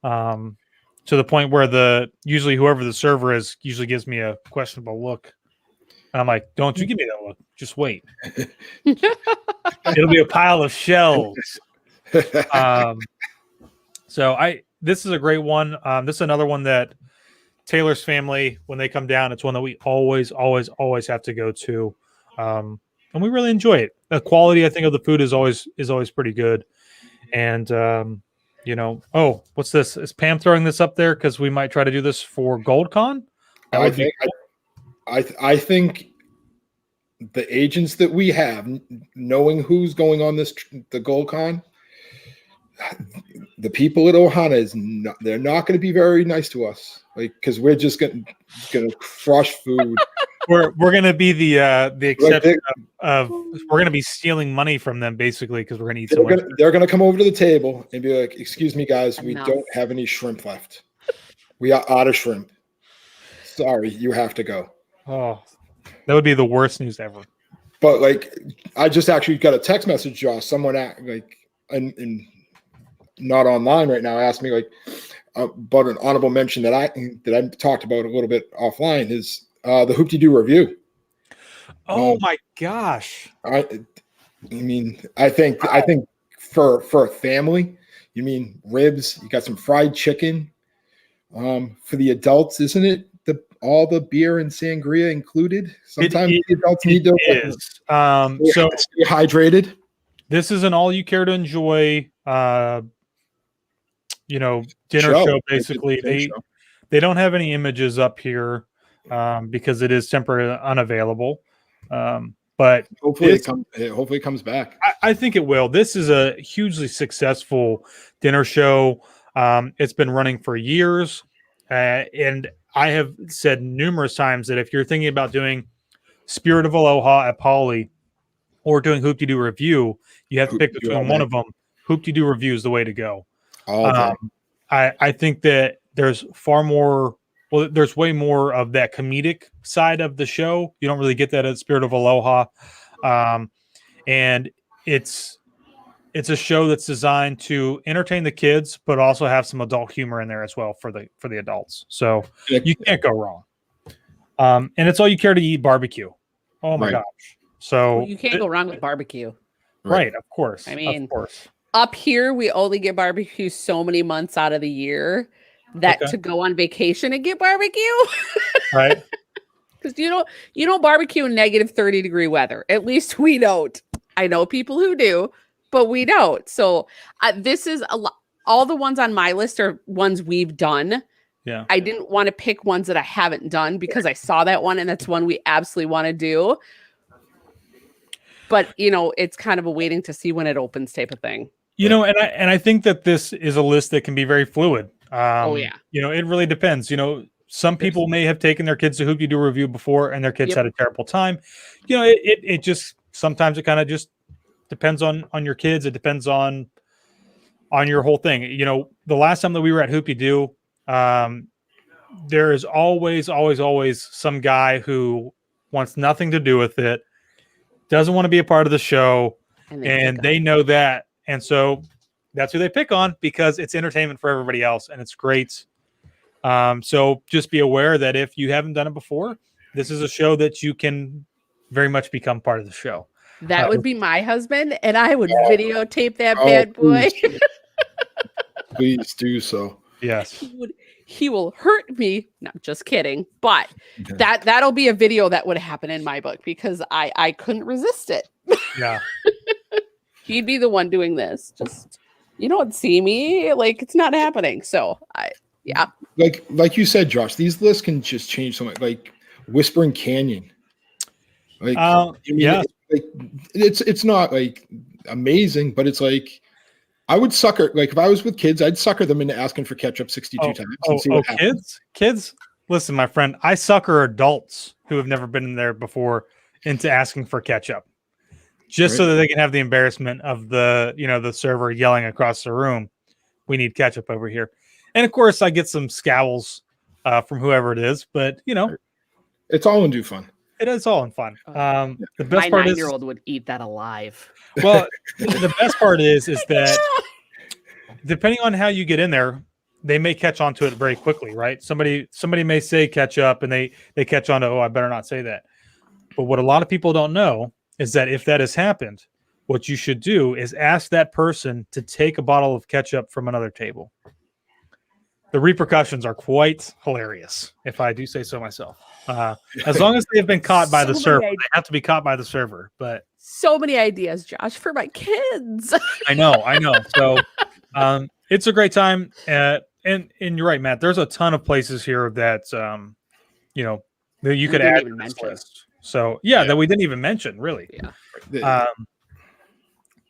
to the point where usually whoever the server is usually gives me a questionable look. And I'm like, don't you give me that look. Just wait. It'll be a pile of shells. This is a great one. This is another one that Taylor's family, when they come down, it's one that we always have to go to. And we really enjoy it. The quality, I think, of the food is always pretty good. And, what's this? Is Pam throwing this up there? Cause we might try to do this for GoldCon. I think the agents that we have, knowing who's going on the GoldCon, the people at Ohana they're not going to be very nice to us, because we're just going to crush food. We're going to be the exception of we're going to be stealing money from them, basically, because we're going to eat so much. They're going to come over to the table and be like, "Excuse me, guys, we don't have any shrimp left. We are out of shrimp." sorry, you have to go. Oh, that would be the worst news ever. But like, I just actually got a text message, Josh. Someone and not online right now asked me like about an honorable mention that I talked about a little bit offline is the Hoop-de-Doo review. Oh my gosh! I mean, I think for a family, you mean ribs? You got some fried chicken. For the adults, isn't it all the beer and sangria included? Sometimes the adults need to stay hydrated. This is an all you care to enjoy, dinner show. Basically, they don't have any images up here because it is temporarily unavailable. But hopefully it comes back. I think it will. This is a hugely successful dinner show. It's been running for years, and I have said numerous times that if you're thinking about doing Spirit of Aloha at Poly or doing Hoop-de-Doo Review, you have to pick between one of them. Hoop-de-Doo Review is the way to go. I think that there's far more. Well, there's way more of that comedic side of the show. You don't really get that at Spirit of Aloha, and it's a show that's designed to entertain the kids, but also have some adult humor in there as well for the adults. So you can't go wrong. And it's all you care to eat barbecue. Oh my gosh! So you can't go wrong with barbecue, right? Of course. I mean, of course. Up here, we only get barbecue so many months out of the year. That to go on vacation and get barbecue, right? Because you don't barbecue in negative 30-degree weather. At least we don't. I know people who do, but we don't. So this is all the ones on my list are ones we've done. Yeah, I didn't want to pick ones that I haven't done because I saw that one and that's one we absolutely want to do. But it's kind of a waiting to see when it opens type of thing. And I think that this is a list that can be very fluid. It really depends. Some people may have taken their kids to Hoop-de-Doo Review before and their kids had a terrible time. It just sometimes it kind of just depends on your kids. It depends on your whole thing. The last time that we were at Hoop-de-Doo, there is always some guy who wants nothing to do with it, doesn't want to be a part of the show, and they know that. And so that's who they pick on because it's entertainment for everybody else and it's great. So just be aware that if you haven't done it before, this is a show that you can very much become part of the show. That would be my husband, and I would videotape that bad boy. Please do so. Yes. He will hurt me. No, just kidding. But that'll be a video that would happen in my book because I couldn't resist it. Yeah. He'd be the one doing this. You don't see me. Like, it's not happening. So like you said, Josh, these lists can just change so much. Like Whispering Canyon. It's not like amazing, but it's like I would sucker. Like if I was with kids, I'd sucker them into asking for ketchup 62 times and see what happens. Kids. Listen, my friend, I sucker adults who have never been in there before into asking for ketchup. Just so that they can have the embarrassment of the server yelling across the room, "We need ketchup over here." And of course, I get some scowls from whoever it is, but it's all in due fun. It is all in fun. The best my part 9-year-old would eat that alive. Well, the best part is that depending on how you get in there, they may catch on to it very quickly, right? Somebody may say ketchup, and they catch on to, I better not say that. But what a lot of people don't know is that if that has happened, what you should do is ask that person to take a bottle of ketchup from another table. The repercussions are quite hilarious, if I do say so myself. As long as they have been caught by the server, they have to be caught by the server. But so many ideas, Josh, for my kids. I know. So it's a great time, and you're right, Matt. There's a ton of places here that that you could add to this list. So that we didn't even mention, really. Yeah.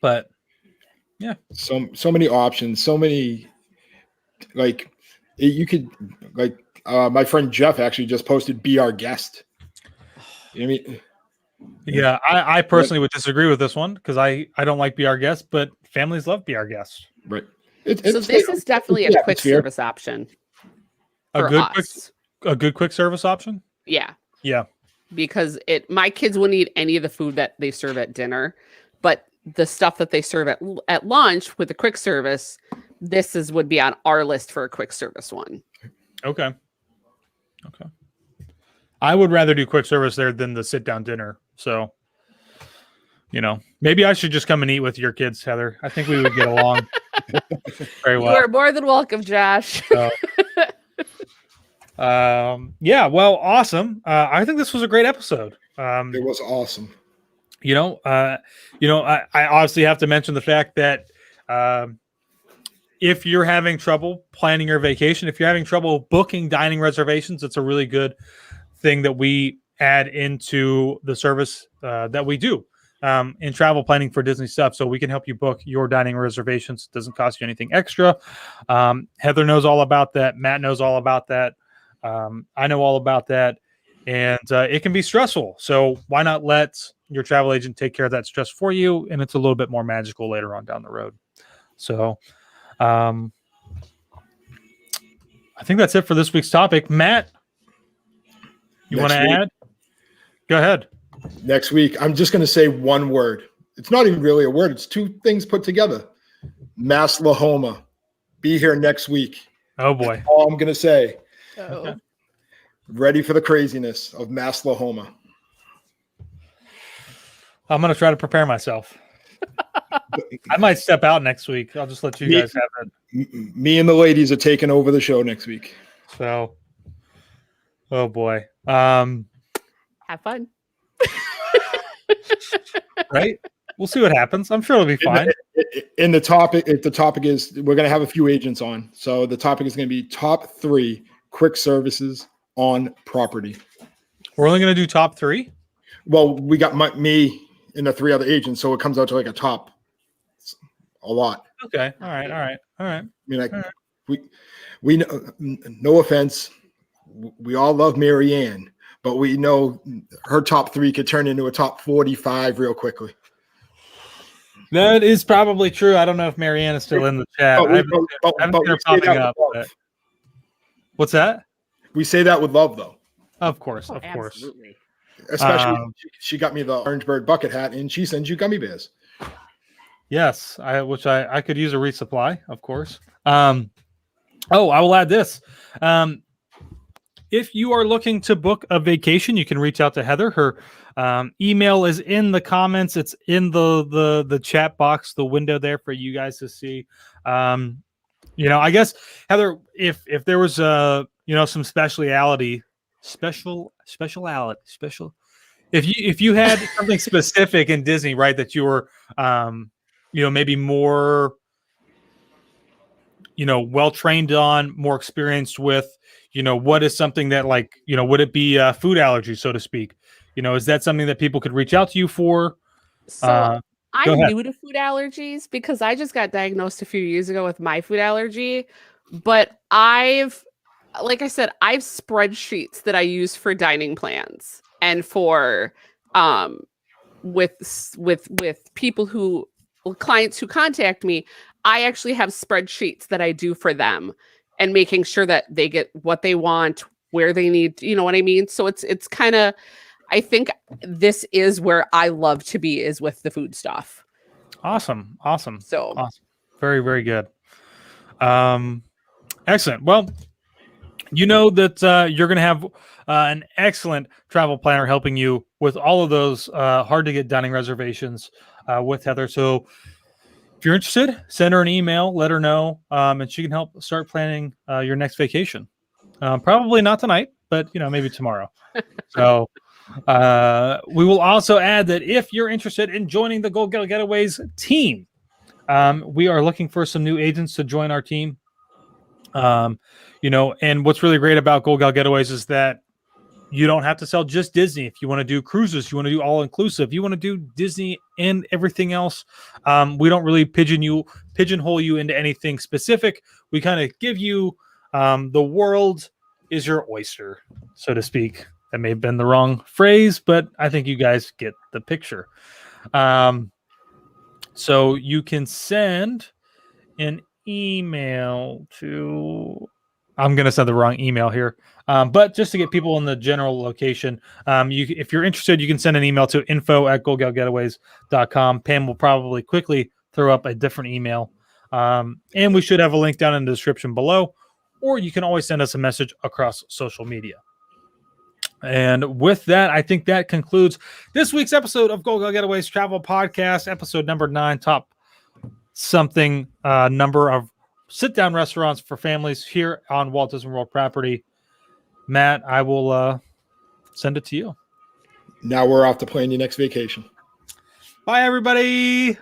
But so many options, so many like you could like my friend Jeff actually just posted "Be Our Guest." I mean, yeah, I personally would disagree with this one because I don't like "Be Our Guest," but families love "Be Our Guest." Right. So this is definitely a quick service option. A good quick. a good quick service option? Yeah. Yeah. Because my kids wouldn't eat any of the food that they serve at dinner, but the stuff that they serve at lunch with the quick service, would be on our list for a quick service one. Okay. I would rather do quick service there than the sit down dinner. So, maybe I should just come and eat with your kids, Heather. I think we would get along very well. You are more than welcome, Josh. So, yeah, well, awesome. I think this was a great episode. It was awesome. I obviously have to mention the fact that if you're having trouble planning your vacation, if you're having trouble booking dining reservations, it's a really good thing that we add into the service that we do in travel planning for Disney stuff. So we can help you book your dining reservations. It doesn't cost you anything extra. Heather knows all about that. Matt knows all about that. I know all about that. And it can be stressful. So why not let your travel agent take care of that stress for you? And it's a little bit more magical later on down the road. So I think that's it for this week's topic. Matt, you want to add? Go ahead. Next week, I'm just going to say one word. It's not even really a word. It's two things put together. Maslahoma. Be here next week. Oh, boy. That's all I'm going to say. Okay. Ready for the craziness of Maslahoma. I'm going to try to prepare myself. I might step out next week. I'll just let you guys have it. Me and the ladies are taking over the show next week. So, oh boy. Have fun. Right? We'll see what happens. I'm sure it'll be fine. In the topic, if the topic is, we're going to have a few agents on. So the topic is going to be top 3 quick services on property. We're only going to do top 3? Well, we got me and the 3 other agents, so it comes out to like a lot. Okay. All right. I mean, like, we know, no offense, we all love Mary Ann, but we know her top 3 could turn into a top 45 real quickly. That is probably true. I don't know if Marianne is still in the chat. I haven't seen her popping up. What's that? We say that with love, though. Of course. Absolutely. Especially, she got me the Orange Bird bucket hat, and she sends you gummy bears. Yes, which I could use a resupply, of course. I will add this. If you are looking to book a vacation, you can reach out to Heather. Her email is in the comments. It's in the chat box, the window there for you guys to see. I guess, Heather, if there was some special. If you had something specific in Disney, right, that you were maybe more well trained on, more experienced with, what is something that, like, would it be food allergies, so to speak? Is that something that people could reach out to you for? So I'm new to food allergies because I just got diagnosed a few years ago with my food allergy, but like I said, I've spreadsheets that I use for dining plans and for with people clients who contact me. I actually have spreadsheets that I do for them and making sure that they get what they want, where they need, you know what I mean? So it's kind of, I think this is where I love to be, is with the food stuff. Awesome. So awesome. Very, very good. Excellent. Well, that you're going to have an excellent travel planner helping you with all of those hard to get dining reservations with Heather. So if you're interested, send her an email, let her know, and she can help start planning your next vacation. Probably not tonight, but maybe tomorrow. So we will also add that if you're interested in joining the Go Getaways team, we are looking for some new agents to join our team. And what's really great about Go Getaways is that you don't have to sell just Disney. If you want to do cruises, you want to do all inclusive, you want to do Disney and everything else. We don't really pigeonhole you into anything specific. We kind of give you the world is your oyster, so to speak. That may have been the wrong phrase, but I think you guys get the picture. So you can send an email to I'm going to send the wrong email here. But just to get people in the general location, if you're interested, you can send an email to info@gogalgetaways.com. Pam will probably quickly throw up a different email. And we should have a link down in the description below, or you can always send us a message across social media. And with that, I think that concludes this week's episode of Go Getaways Travel Podcast, episode number 9, top something number of sit-down restaurants for families here on Walt Disney World property. Matt, I will send it to you. Now we're off to plan your next vacation. Bye, everybody. Bye.